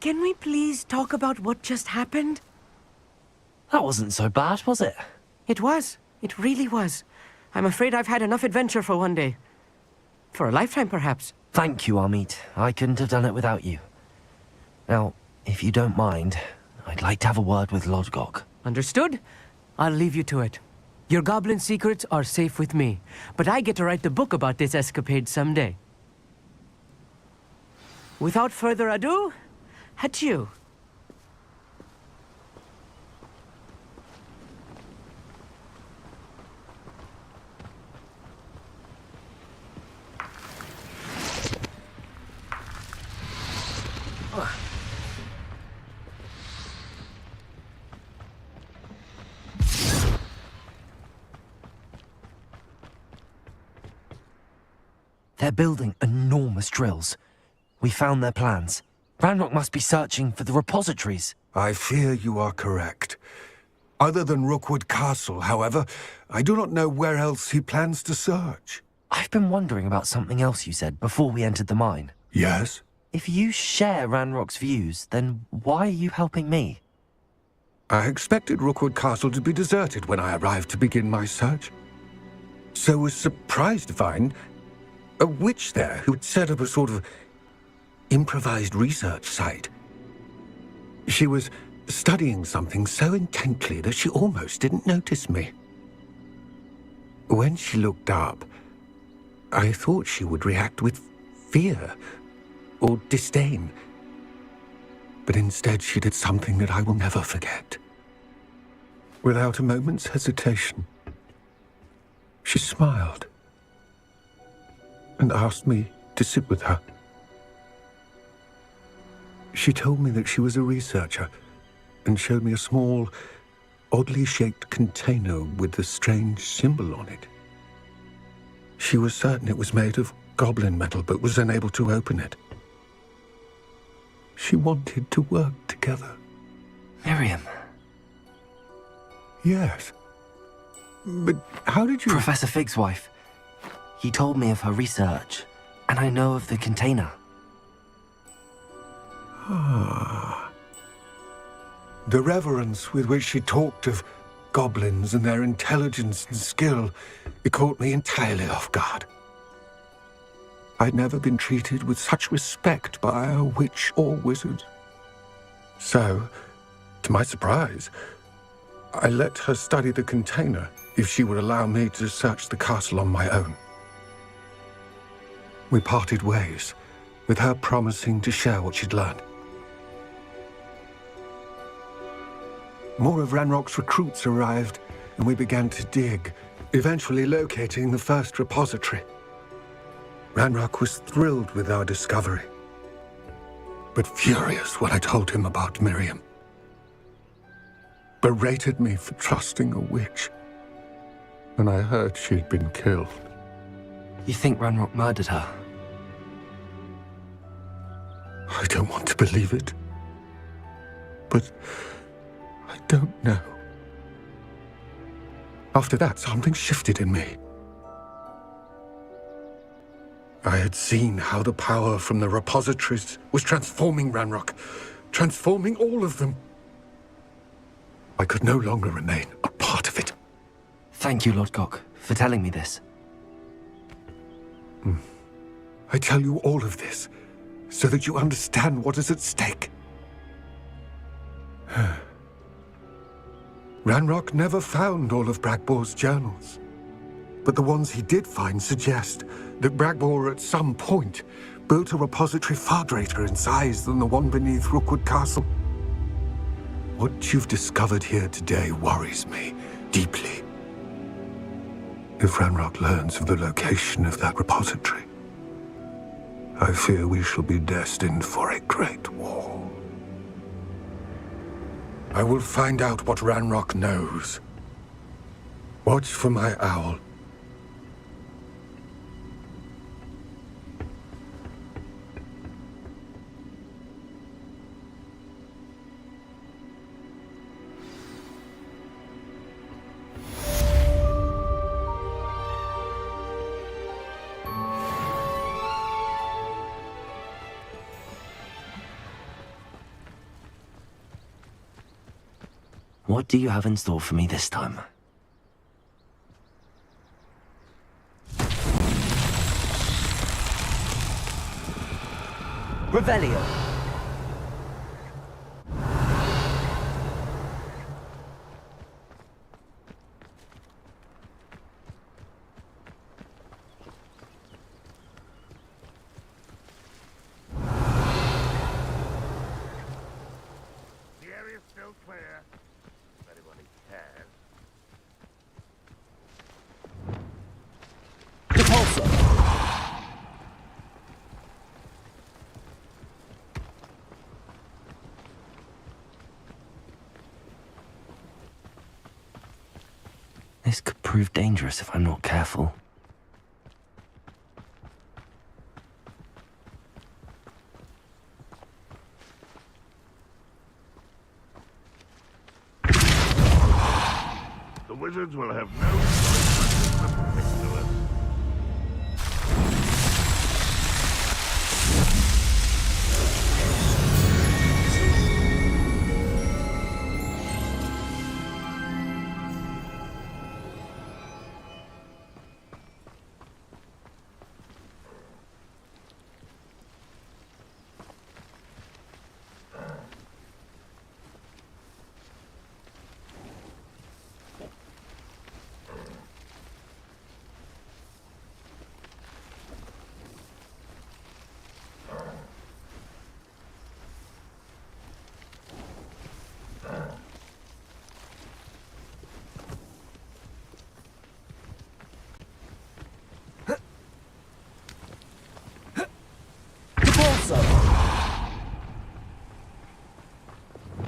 Can we please talk about what just happened? That wasn't so bad, was it? It was. It really was. I'm afraid I've had enough adventure for one day. For a lifetime, perhaps. Thank you, Amit. I couldn't have done it without you. Now, if you don't mind, I'd like to have a word with Lodgok. Understood? I'll leave you to it. Your goblin secrets are safe with me, but I get to write the book about this escapade someday. Without further ado, adieu. They're building enormous drills. We found their plans. Ranrock must be searching for the repositories. I fear you are correct. Other than Rookwood Castle, however, I do not know where else he plans to search. I've been wondering about something else you said before we entered the mine. Yes? If you share Ranrock's views, then why are you helping me? I expected Rookwood Castle to be deserted when I arrived to begin my search. So was surprised to find a witch there who had set up a sort of improvised research site. She was studying something so intently that she almost didn't notice me. When she looked up, I thought she would react with fear or disdain, But instead she did something that I will never forget. Without a moment's hesitation, she smiled and asked me to sit with her. She told me that she was a researcher and showed me a small, oddly shaped container with a strange symbol on it. She was certain it was made of goblin metal, but was unable to open it. She wanted to work together. Miriam. Yes. But how did you... Professor Fig's wife. He told me of her research, and I know of the container. Ah. The reverence with which she talked of goblins and their intelligence and skill, it caught me entirely off guard. I'd never been treated with such respect by a witch or wizard. So, to my surprise, I let her study the container if she would allow me to search the castle on my own. We parted ways, with her promising to share what she'd learned. More of Ranrock's recruits arrived, and we began to dig, eventually locating the first repository. Ranrock was thrilled with our discovery, but furious when I told him about Miriam. Berated me for trusting a witch, and I heard she'd been killed. You think Ranrock murdered her? I don't want to believe it, but I don't know. After that, something shifted in me. I had seen how the power from the repositories was transforming Ranrock, transforming all of them. I could no longer remain a part of it. Thank you, Lord Gok, for telling me this. I tell you all of this so that you understand what is at stake. Ranrock never found all of Bragbor's journals, but the ones he did find suggest that Bragbor at some point built a repository far greater in size than the one beneath Rookwood Castle. What you've discovered here today worries me deeply. If Ranrock learns of the location of that repository, I fear we shall be destined for a great war. I will find out what Ranrock knows. Watch for my owl. What do you have in store for me this time? Revelio. The area's still clear. If anybody cares. This could prove dangerous if I'm not careful. The wizards will have no choice but to submit to us.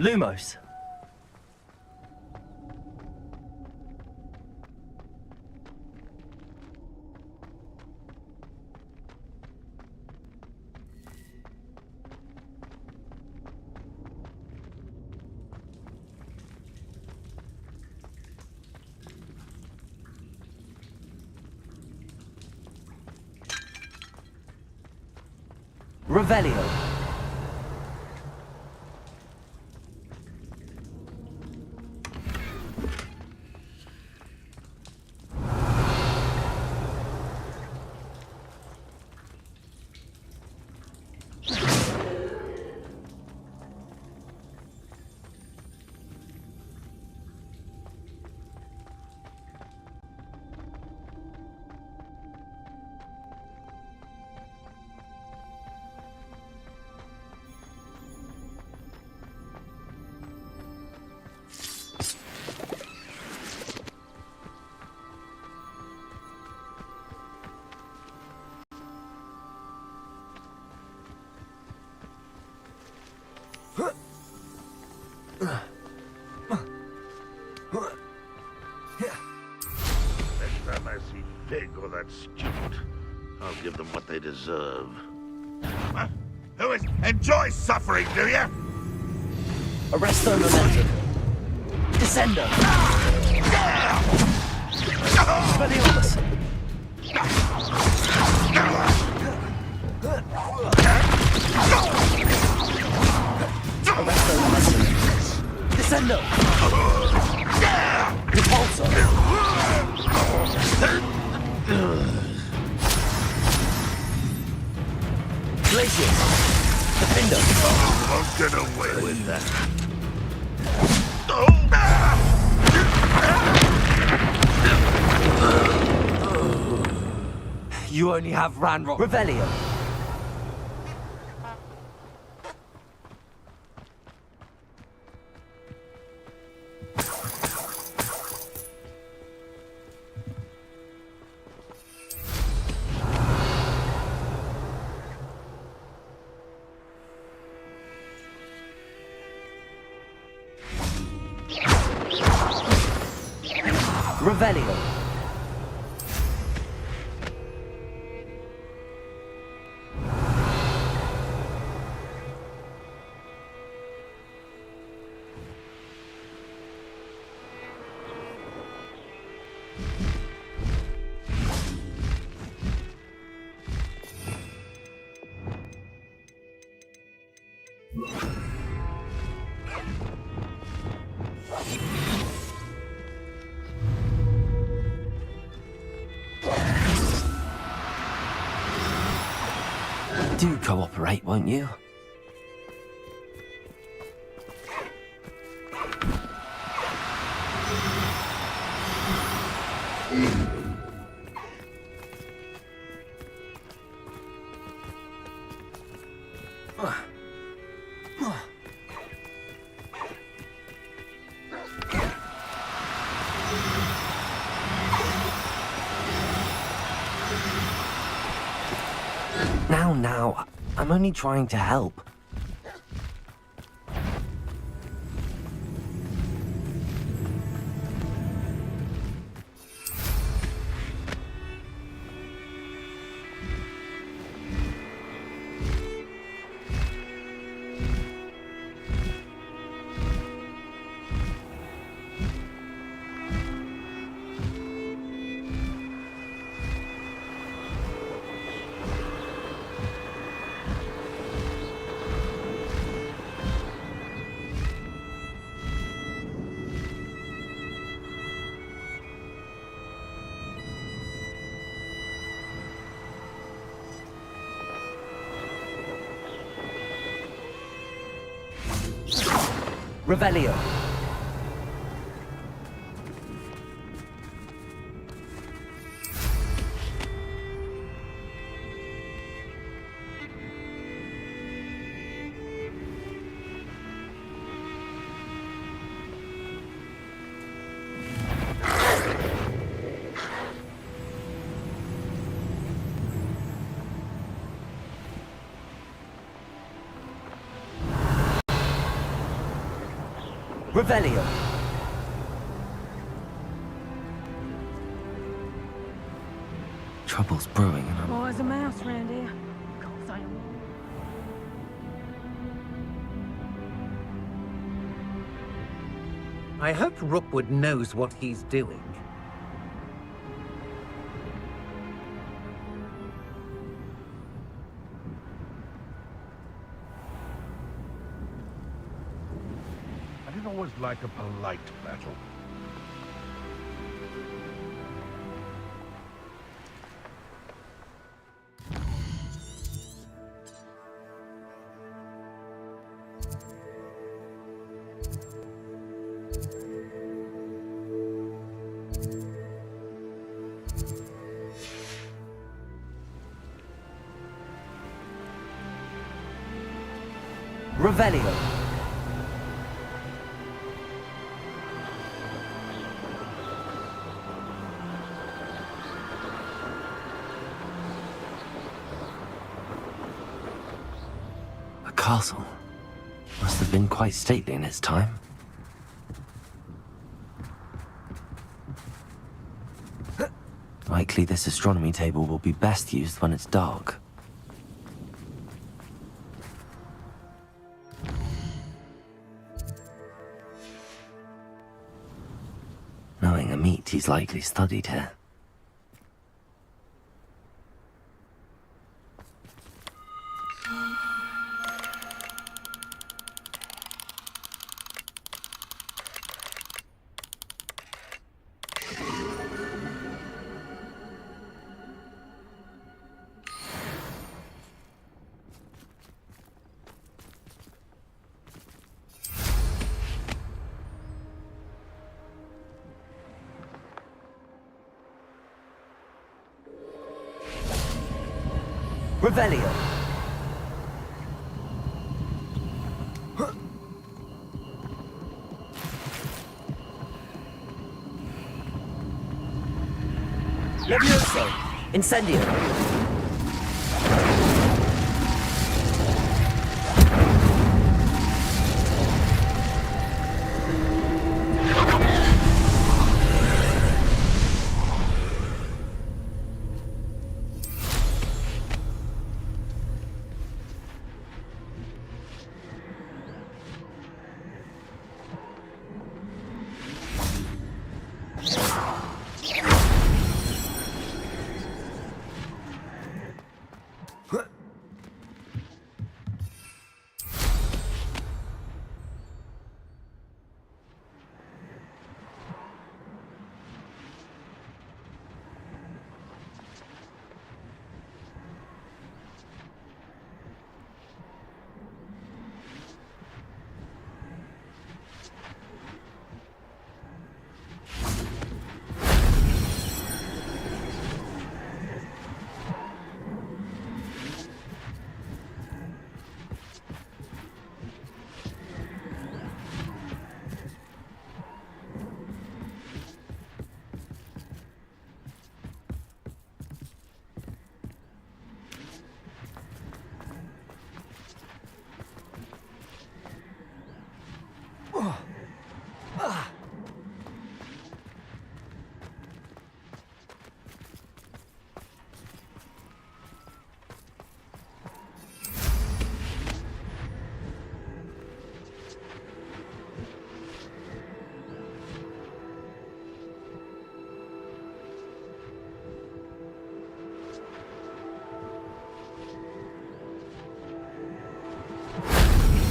Lumos. Revelio. Next time I see Fig or that student, I'll give them what they deserve. Huh? Who is... Enjoy suffering, do you? Arresto momentum. Descendo. Expelliarmus. Arresto momentum. Descendo. Repulso. Glacius. Defendo. Won't get away with that. You only have Ranrock. Revelio. Revelio. Do cooperate, won't you? Now, I'm only trying to help. Revelio. Revelio. Trouble's brewing and I'm... Oh, there's a mouse round here. Can't say I'm... I hope Rookwood knows what he's doing. I didn't always like a polite battle. Revelio. A castle. Must have been quite stately in its time. Likely this astronomy table will be best used when it's dark. Knowing a meat, he's likely studied here. Revelio. Levioso. Incendio.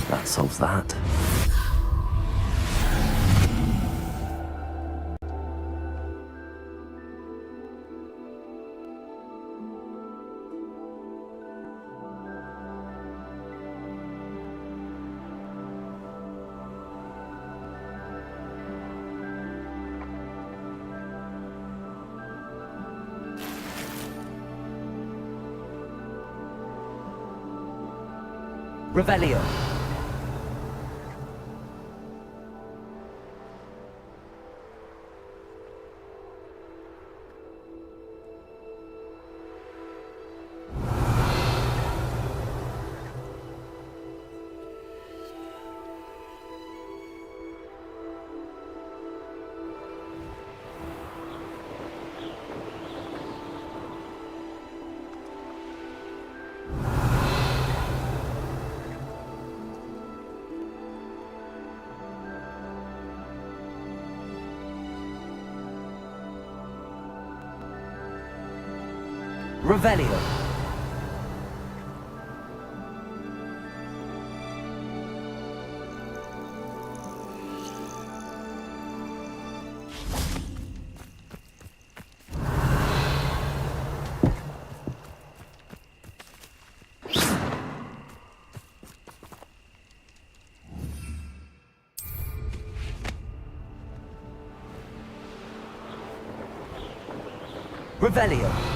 That solves that. Revelio. Revelio. Revelio.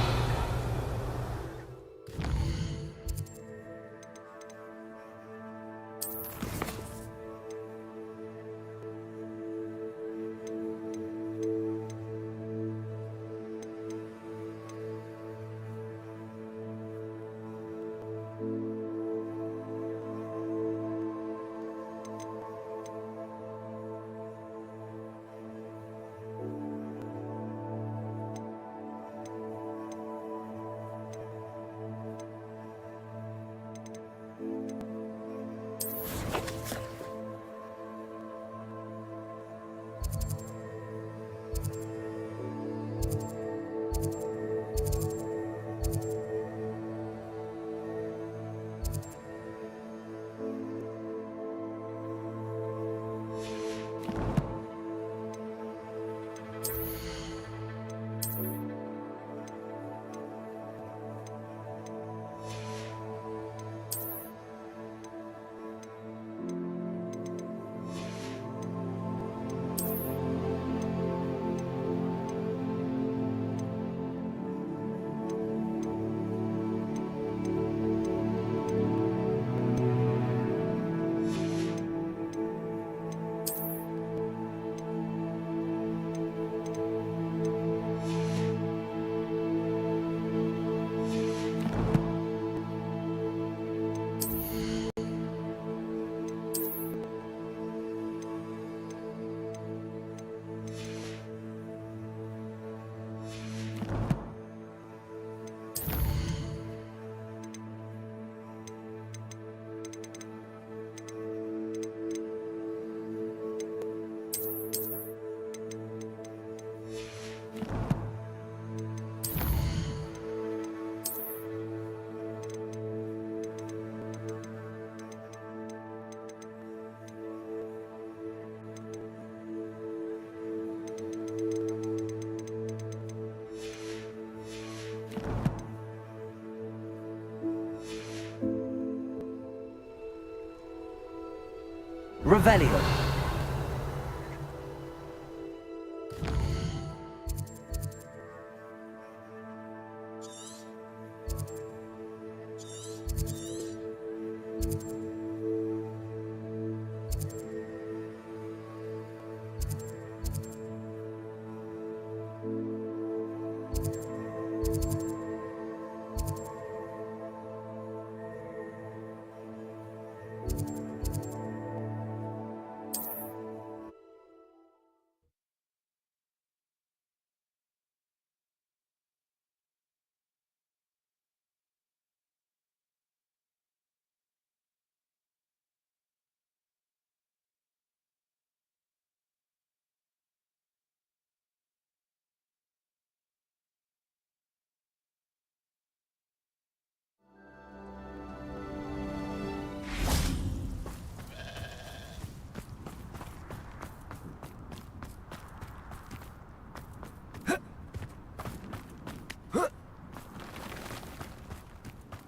Revelio.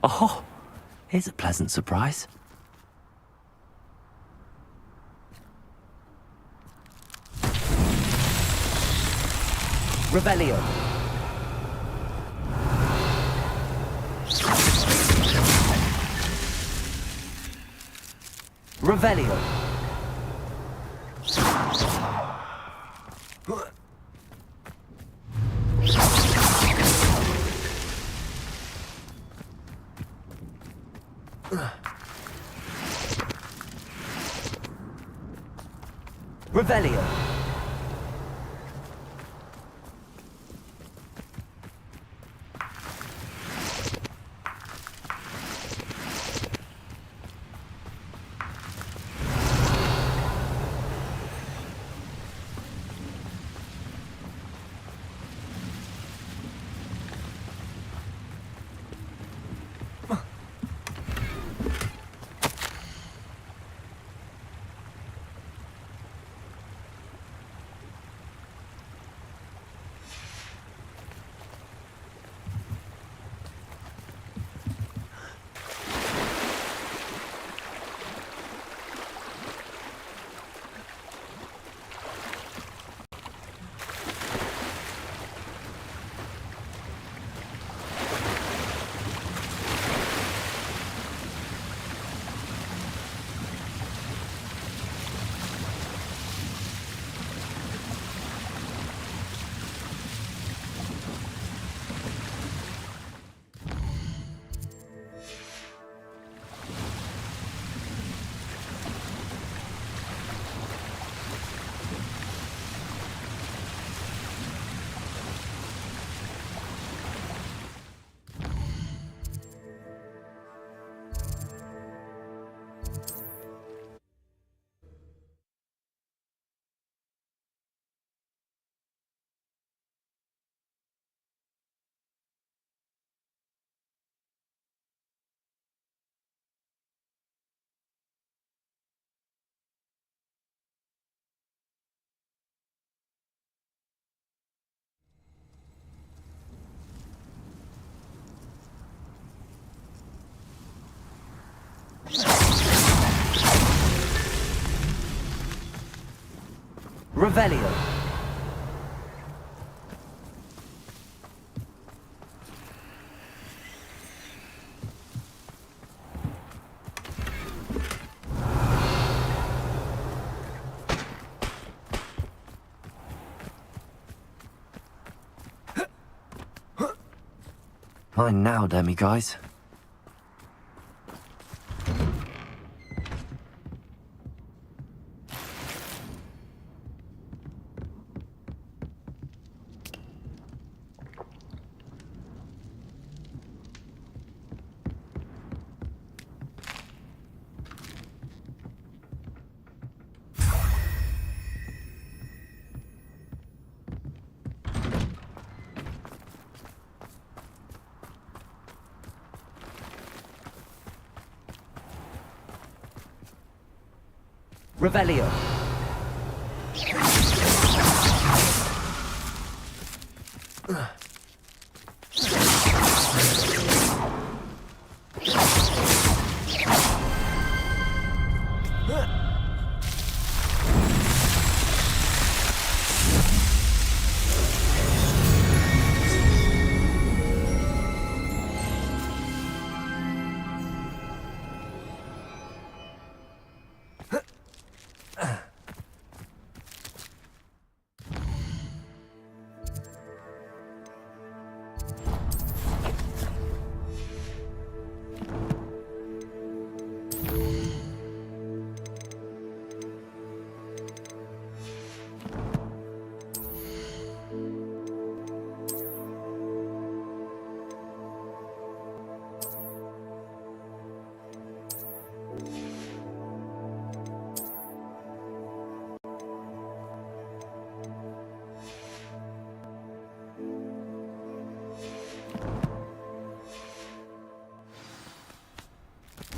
Oh, here's a pleasant surprise. Revelio. Revelio. Revelio. Revelio. Mine now, demi-guys. Revelio.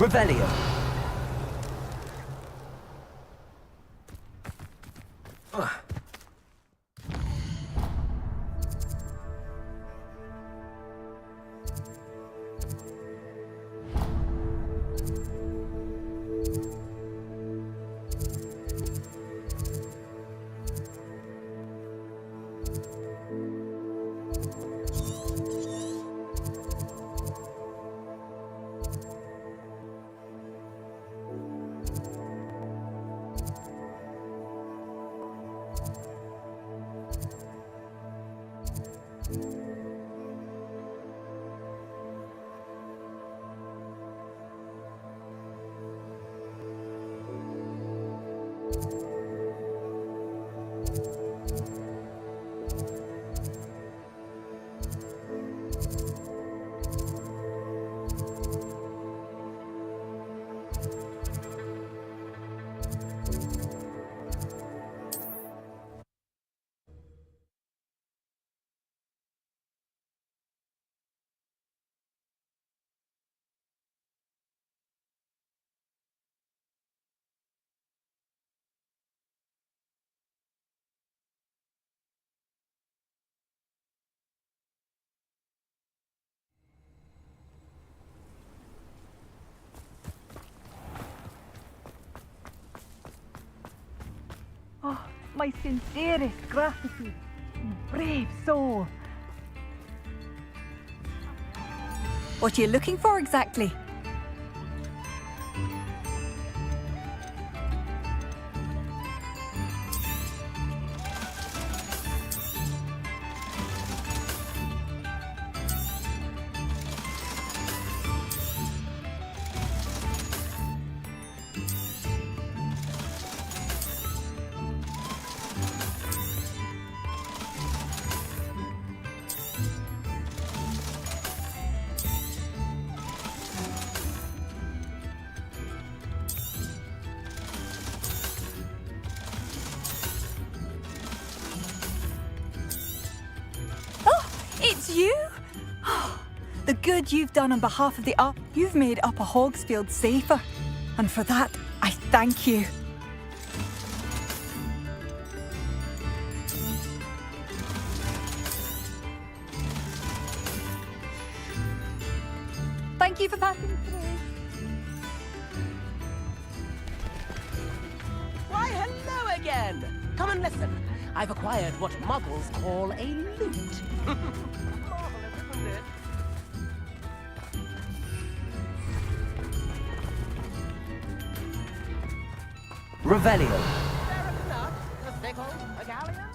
Revelio. Oh, my sincerest gratitude. Brave soul. What are you looking for exactly? It's you? The good you've done on behalf of the Up, you've made Upper Hogsfield safer. And for that, I thank you. Thank you for passing through. Why, hello again! Come and listen. I've acquired what muggles call a lute. Marvelous, isn't it? Revelio. There a nut, a sickle, a galleon?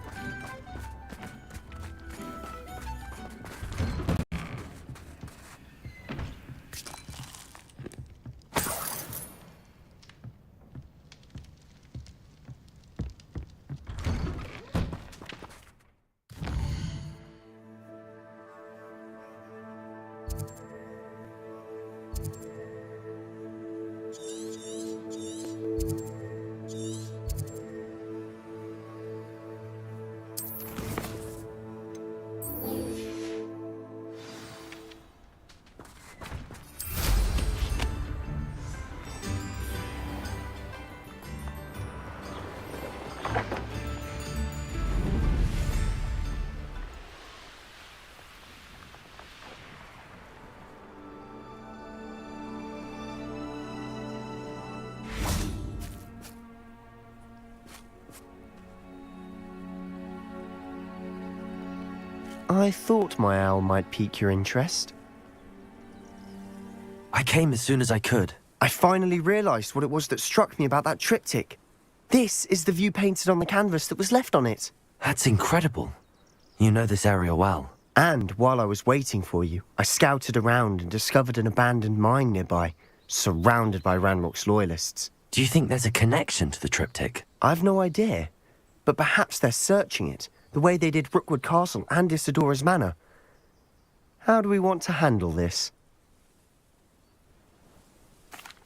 I thought my owl might pique your interest. I came as soon as I could. I finally realised what it was that struck me about that triptych. This is the view painted on the canvas that was left on it. That's incredible. You know this area well. And while I was waiting for you, I scouted around and discovered an abandoned mine nearby, surrounded by Ranrock's loyalists. Do you think there's a connection to the triptych? I've no idea, but perhaps they're searching it, the way they did Rookwood Castle and Isidora's Manor. How do we want to handle this?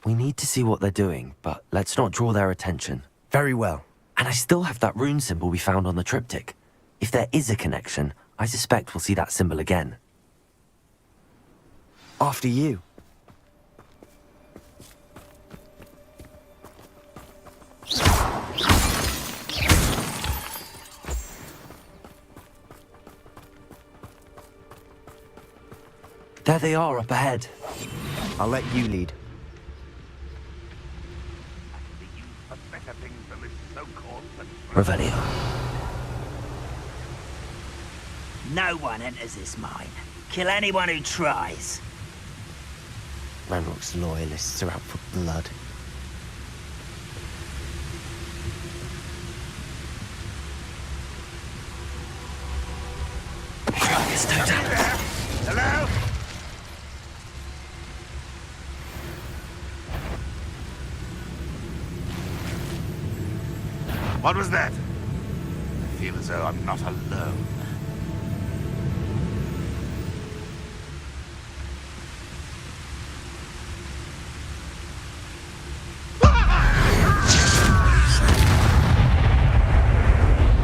We need to see what they're doing, but let's not draw their attention. Very well. And I still have that rune symbol we found on the triptych. If there is a connection, I suspect we'll see that symbol again. After you. There they are up ahead. I'll let you lead. Revelio. No one enters this mine. Kill anyone who tries. Ranrock's loyalists are out for blood. Hello? What was that? I feel as though I'm not alone.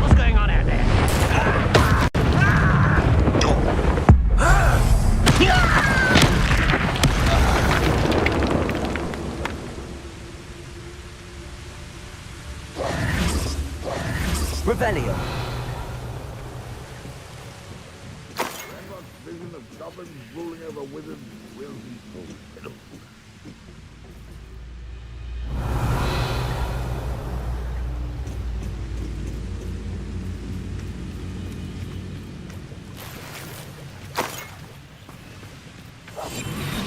What's going on out there? Revelio. Ranrock's vision of goblins ruling over wizards will be fulfilled.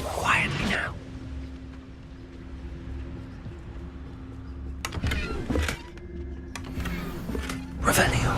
Quietly now. Revelio.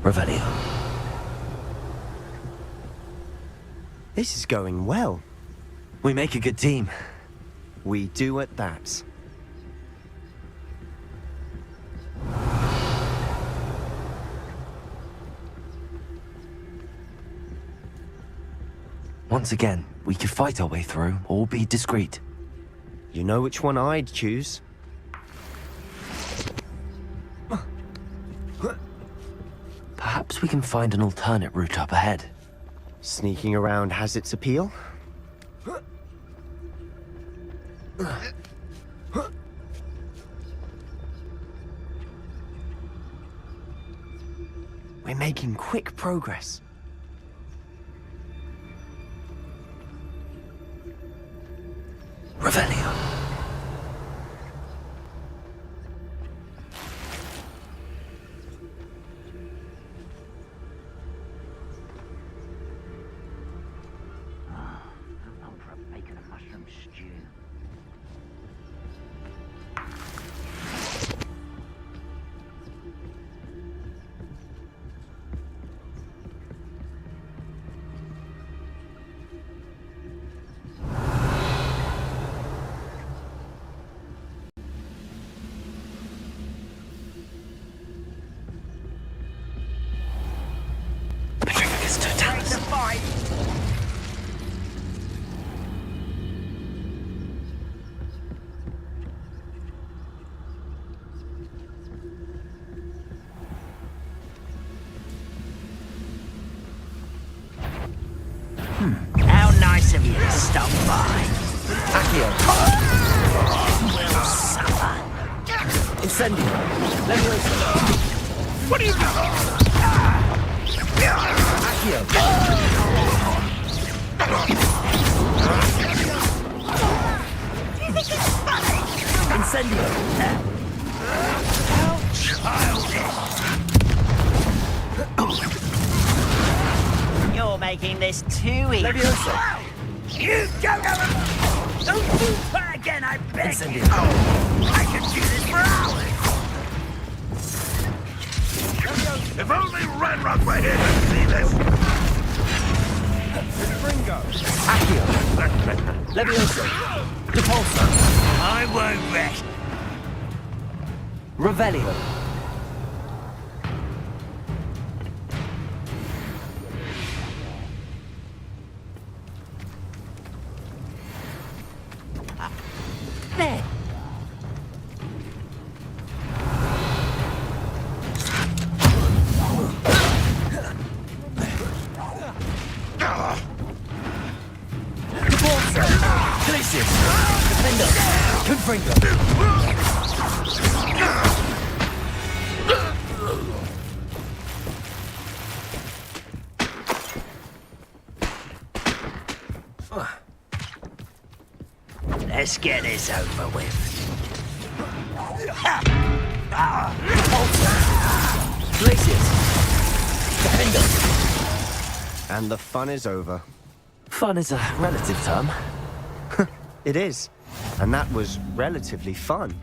Revelio. This is going well. We make a good team. We do at that. Once again, we could fight our way through, or be discreet. You know which one I'd choose. Perhaps we can find an alternate route up ahead. Sneaking around has its appeal. We're making quick progress. Revelio. How nice of you to stop by. Accio. Will suffer. Incendio. Leviosa. What are you doing? Accio. Do you think it's funny? Incendio. How childish. You're making this too easy. Leviosa. You don't ever... Don't do that again, I beg Incendio. you. I could do this for hours. If only Renrock were here to see this! Accio. Leviosa. Depulso. I won't rest. Revelio. There. Depulso. Glacius. Defender. Confringo. Let's get this over with. Glacius. Defender. And the fun is over. Fun is a relative term. It is. And that was relatively fun.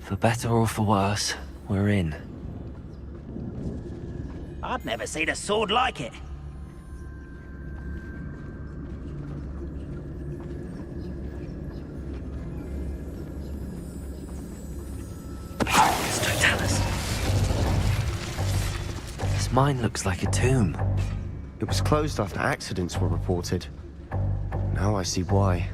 For better or for worse, we're in. I've never seen a sword like it. This mine looks like a tomb. It was closed after accidents were reported. Now I see why.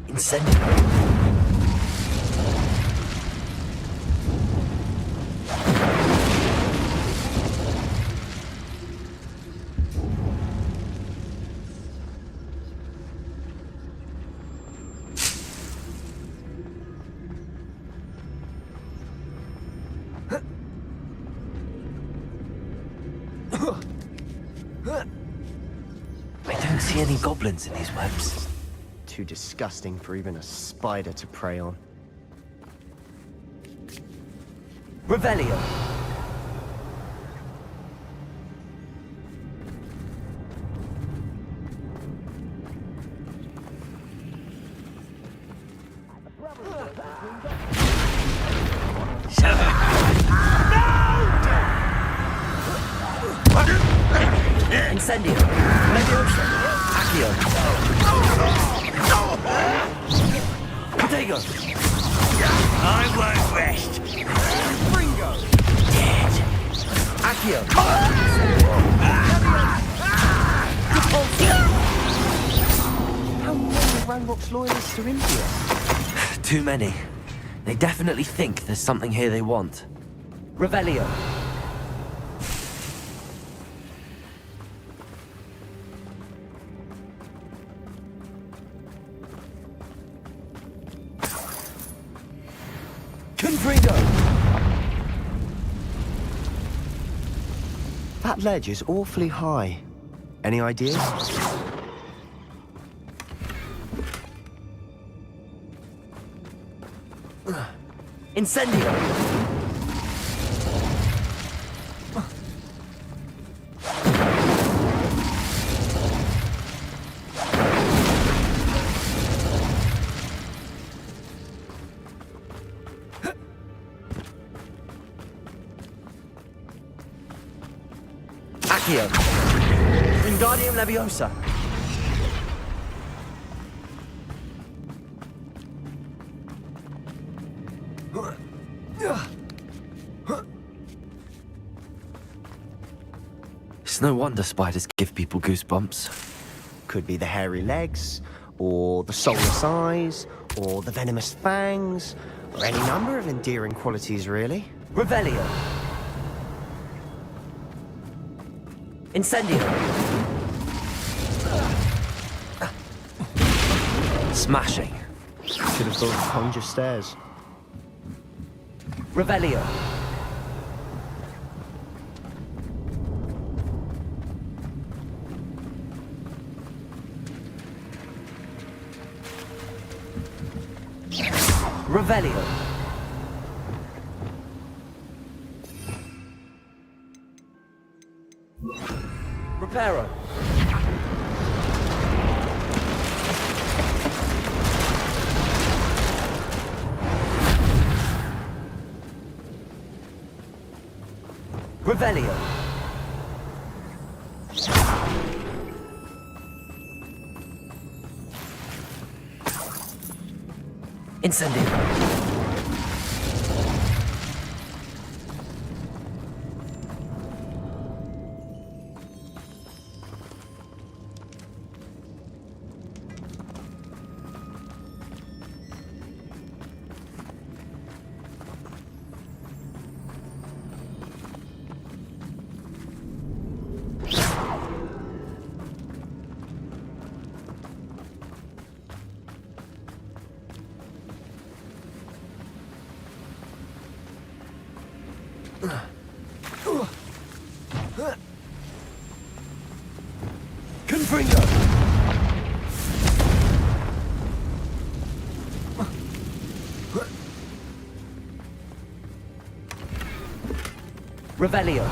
Incendiary. I don't see any goblins in these webs. Too disgusting for even a spider to prey on. Revelio. Incendio. Leviosa. Accio. Potato. I won't rest. Ringo. Dead. Accio. How many Ranrock's loyalists are in here? Too many. They definitely think there's something here they want. Revelio. That ledge is awfully high. Any ideas? Incendio. Accio. Wingardium Leviosa. It's no wonder spiders give people goosebumps. Could be the hairy legs, or the soulless eyes, or the venomous fangs, or any number of endearing qualities, really. Revelio. Incendio. Smashing. Should have thought to conjure stairs. Revelio. Revelio. Reparo. Revelio. Incendio. Confringo. Revelio.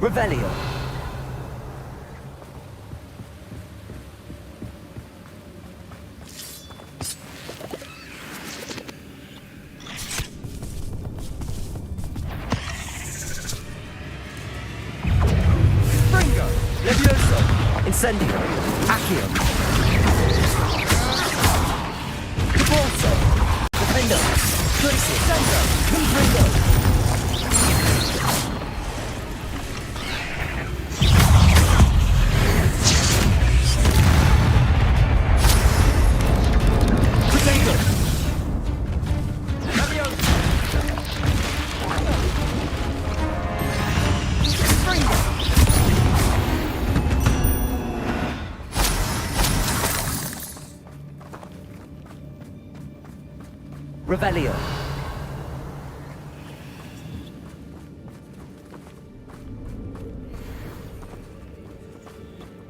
Revelio. Springo. Levioso. Incendio. Accio. Cabalso. Defendo. Tracy. Sendo. Confringo. Revelio.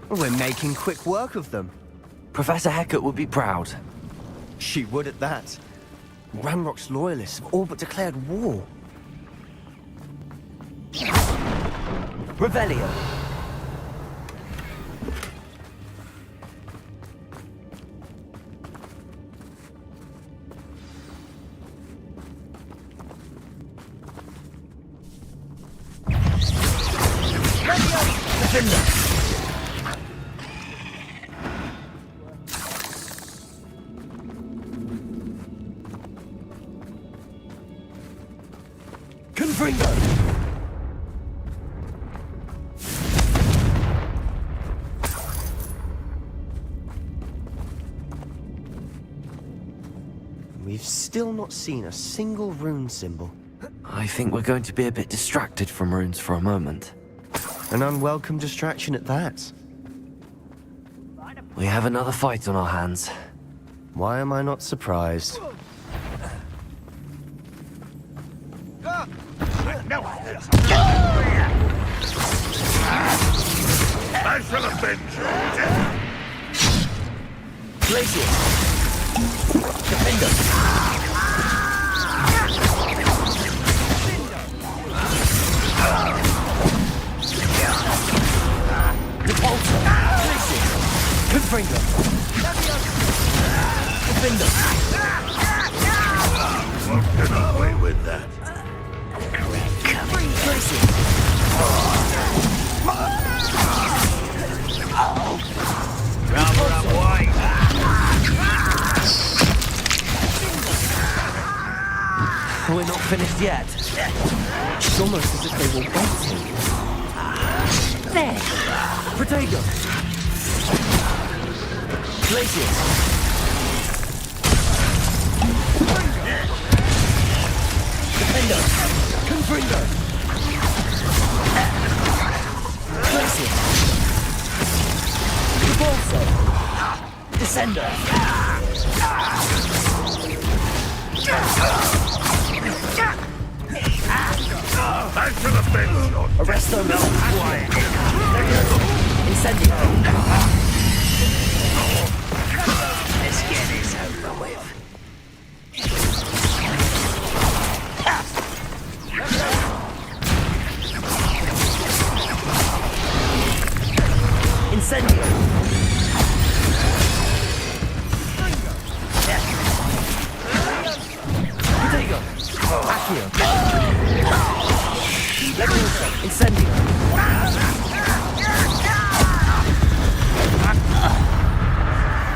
We're making quick work of them. Professor Hecat would be proud. She would at that. Ranrock's loyalists have all but declared war. Revelio. Confringo! We've still not seen a single rune symbol. I think we're going to be a bit distracted from runes for a moment. An unwelcome distraction at that. We have another fight on our hands. Why am I not surprised? No! I shall avenge you! Glacier. Defender. Repulsor. Glacier. Confringo. Defender. Won't get away with that. Rather up wide. We're not finished yet. It's almost as if they were waiting. There. Protego. Glacier. Defender. Confringo. Glacier. Repulsor. Descender. I shall avenge you! Arresto no. Incendio. Let's get this over with. Incendio. Protego. Accio. Levioso. Incendio.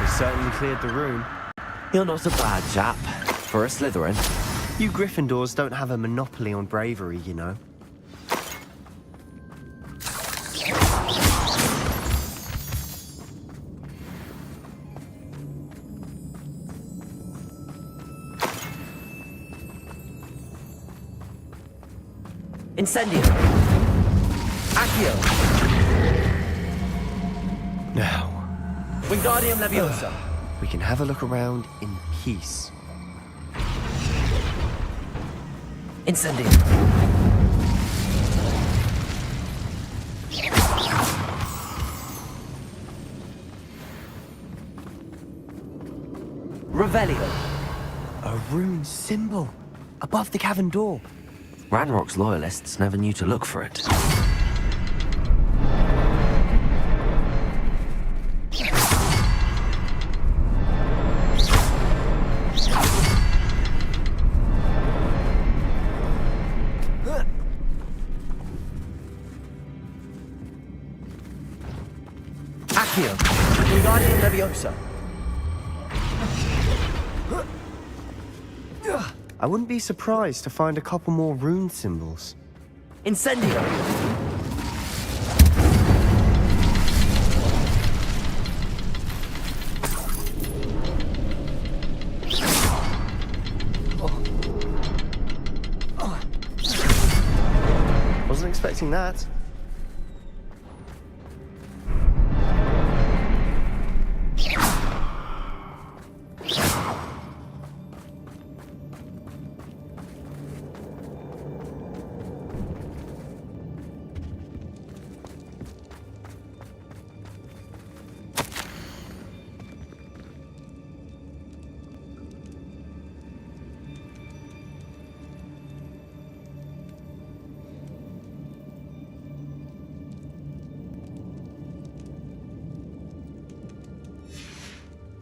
We certainly cleared the room. You're not a bad chap. For a Slytherin. You Gryffindors don't have a monopoly on bravery, you know. Incendio! Accio! Now, Wingardium Leviosa! we can have a look around in peace. Incendio! Revelio! A rune symbol above the cavern door. Ranrock's loyalists never knew to look for it. Accio! Wingardium Leviosa! I wouldn't be surprised to find a couple more rune symbols. Incendio! Wasn't expecting that.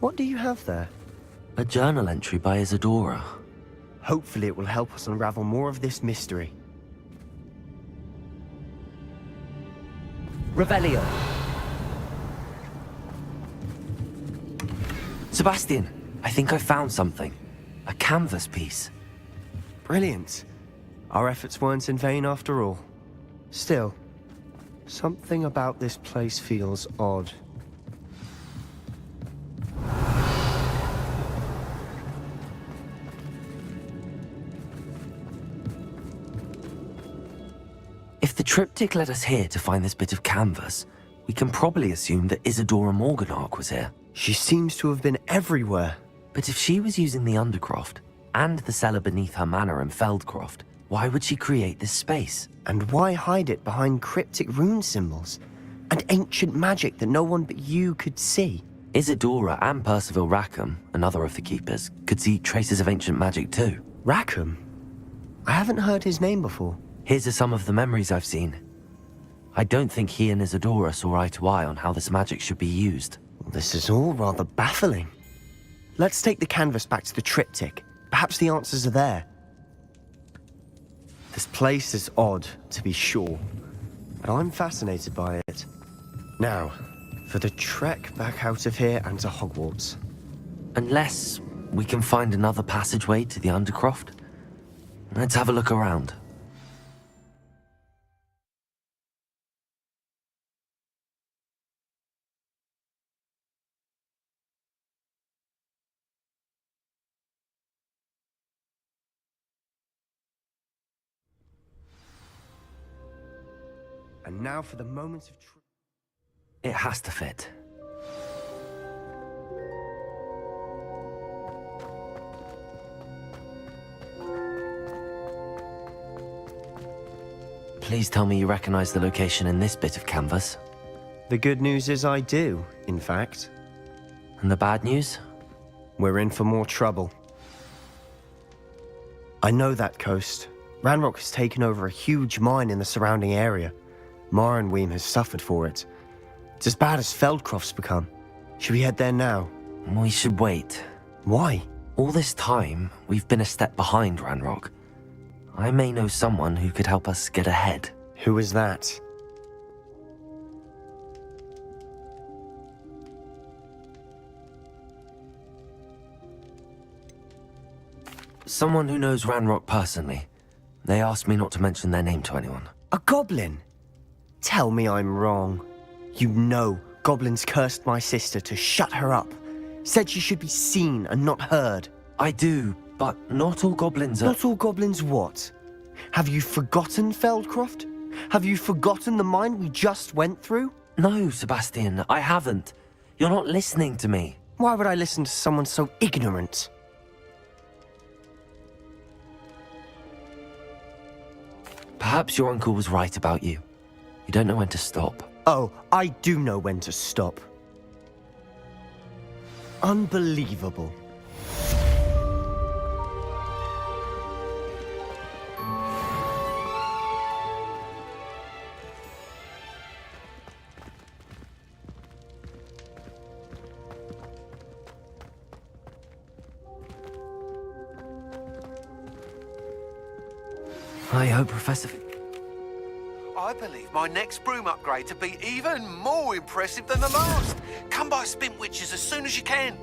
What do you have there? A journal entry by Isadora. Hopefully it will help us unravel more of this mystery. Revelio! Sebastian, I think I found something. A canvas piece. Brilliant. Our efforts weren't in vain after all. Still, something about this place feels odd. If the triptych led us here to find this bit of canvas, we can probably assume that Isadora Morganark was here. She seems to have been everywhere. But if she was using the Undercroft, and the cellar beneath her manor in Feldcroft, why would she create this space? And why hide it behind cryptic rune symbols? And ancient magic that no one but you could see? Isadora and Percival Rackham, another of the Keepers, could see traces of ancient magic too. Rackham? I haven't heard his name before. Here's some of the memories I've seen. I don't think he and Isadora saw eye to eye on how this magic should be used. This is all rather baffling. Let's take the canvas back to the triptych. Perhaps the answers are there. This place is odd, to be sure, but I'm fascinated by it. Now, for the trek back out of here and to Hogwarts. Unless we can find another passageway to the Undercroft. Let's have a look around. And now for the moment of truth. It has to fit. Please tell me you recognize the location in this bit of canvas. The good news is I do, in fact. And the bad news? We're in for more trouble. I know that coast. Ranrock has taken over a huge mine in the surrounding area. Marrenweem has suffered for it. It's as bad as Feldcroft's become. Should we head there now? We should wait. Why? All this time, we've been a step behind Ranrock. I may know someone who could help us get ahead. Who is that? Someone who knows Ranrock personally. They asked me not to mention their name to anyone. A goblin? Tell me I'm wrong. You know goblins cursed my sister to shut her up. Said she should be seen and not heard. I do, but not all goblins are... Not all goblins what? Have you forgotten Feldcroft? Have you forgotten the mine we just went through? No, Sebastian, I haven't. You're not listening to me. Why would I listen to someone so ignorant? Perhaps your uncle was right about you. You don't know when to stop. Oh, I do know when to stop. Unbelievable. I hope Professor... I believe my next broom upgrade to be even more impressive than the last. Come by Spintwitches as soon as you can.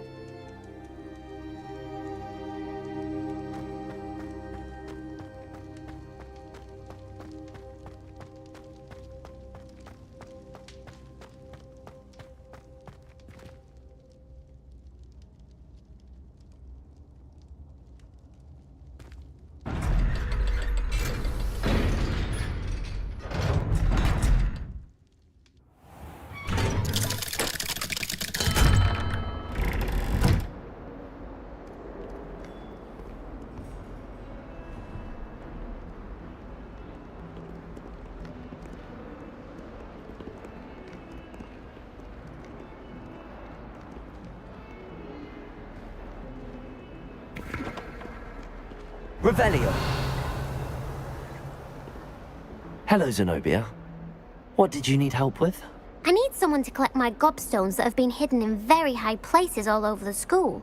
Revelio. Hello, Zenobia. What did you need help with? I need someone to collect my gobstones that have been hidden in very high places all over the school.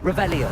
Revelio.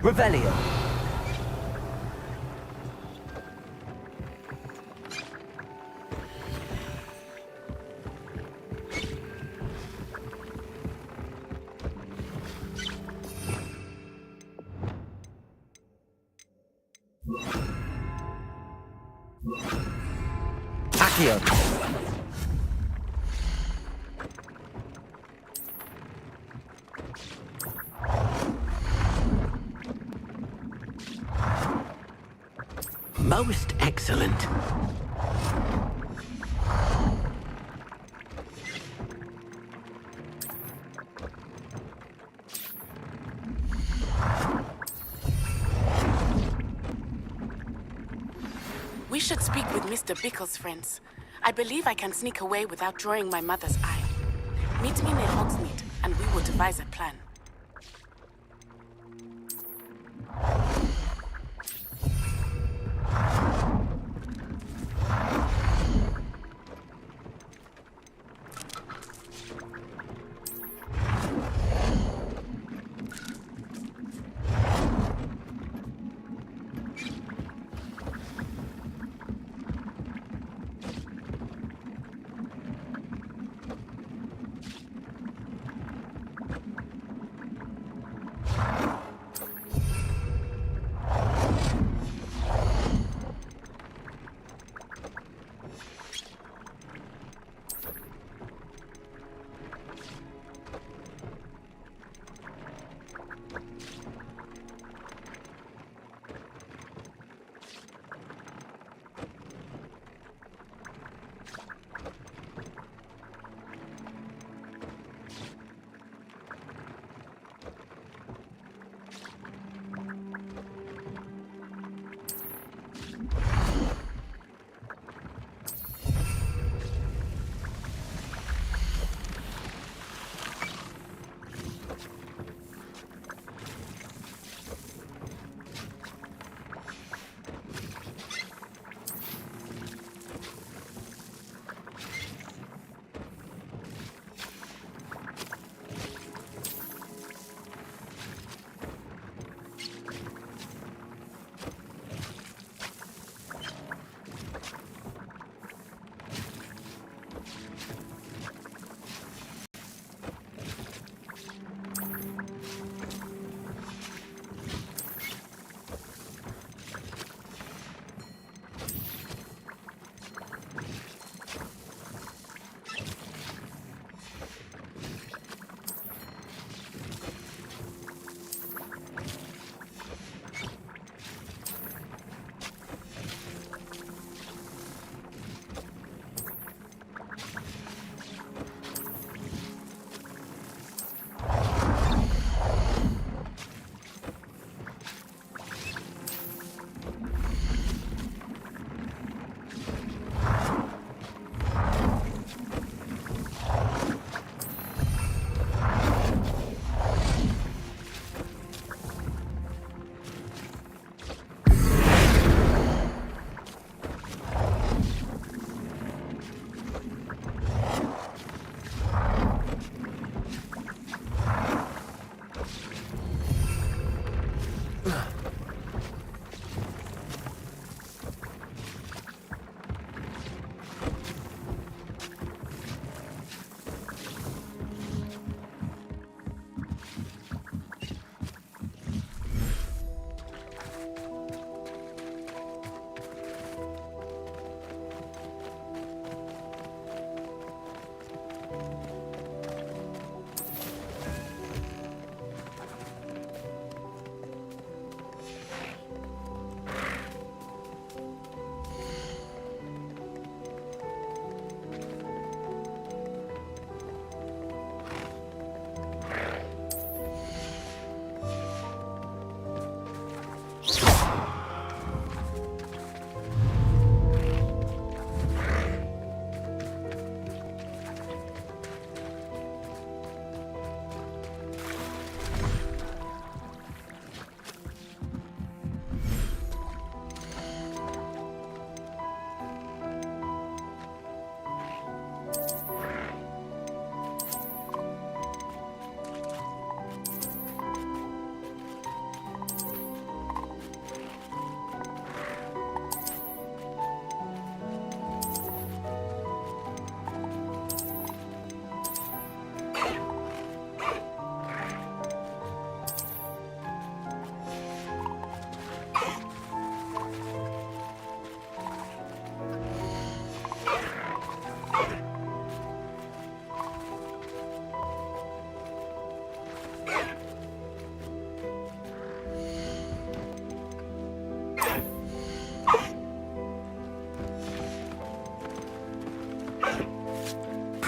Revelio. Accio. Most excellent. We should speak with Mr. Bickle's friends. I believe I can sneak away without drawing my mother's eye. Meet me near Hogsmeade, and we will devise a plan.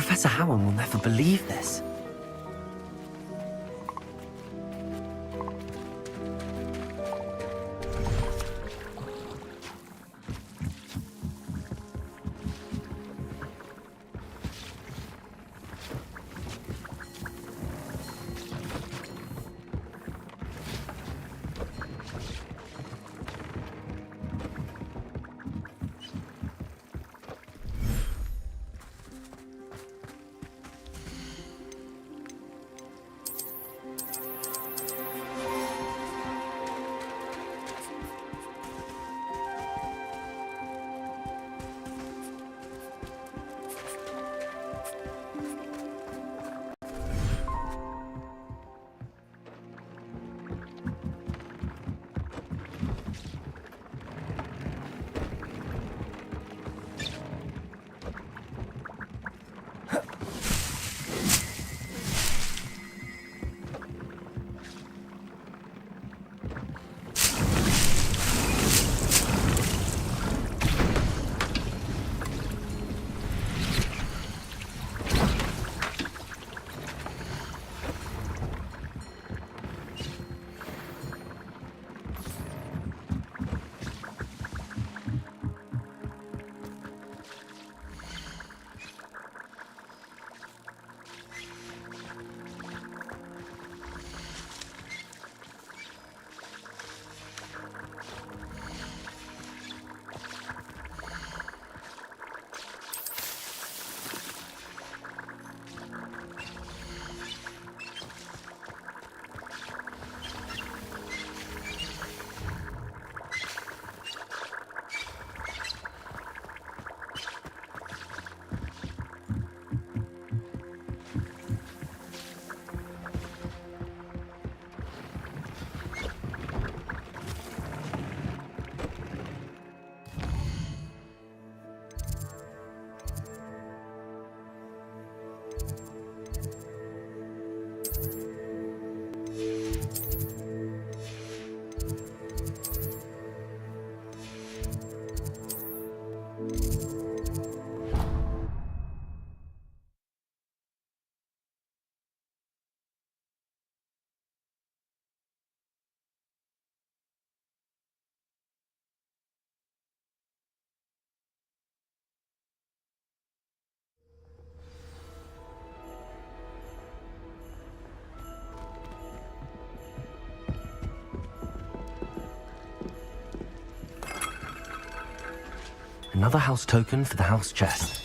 Professor Howard will never believe this. Another house token for the house chest.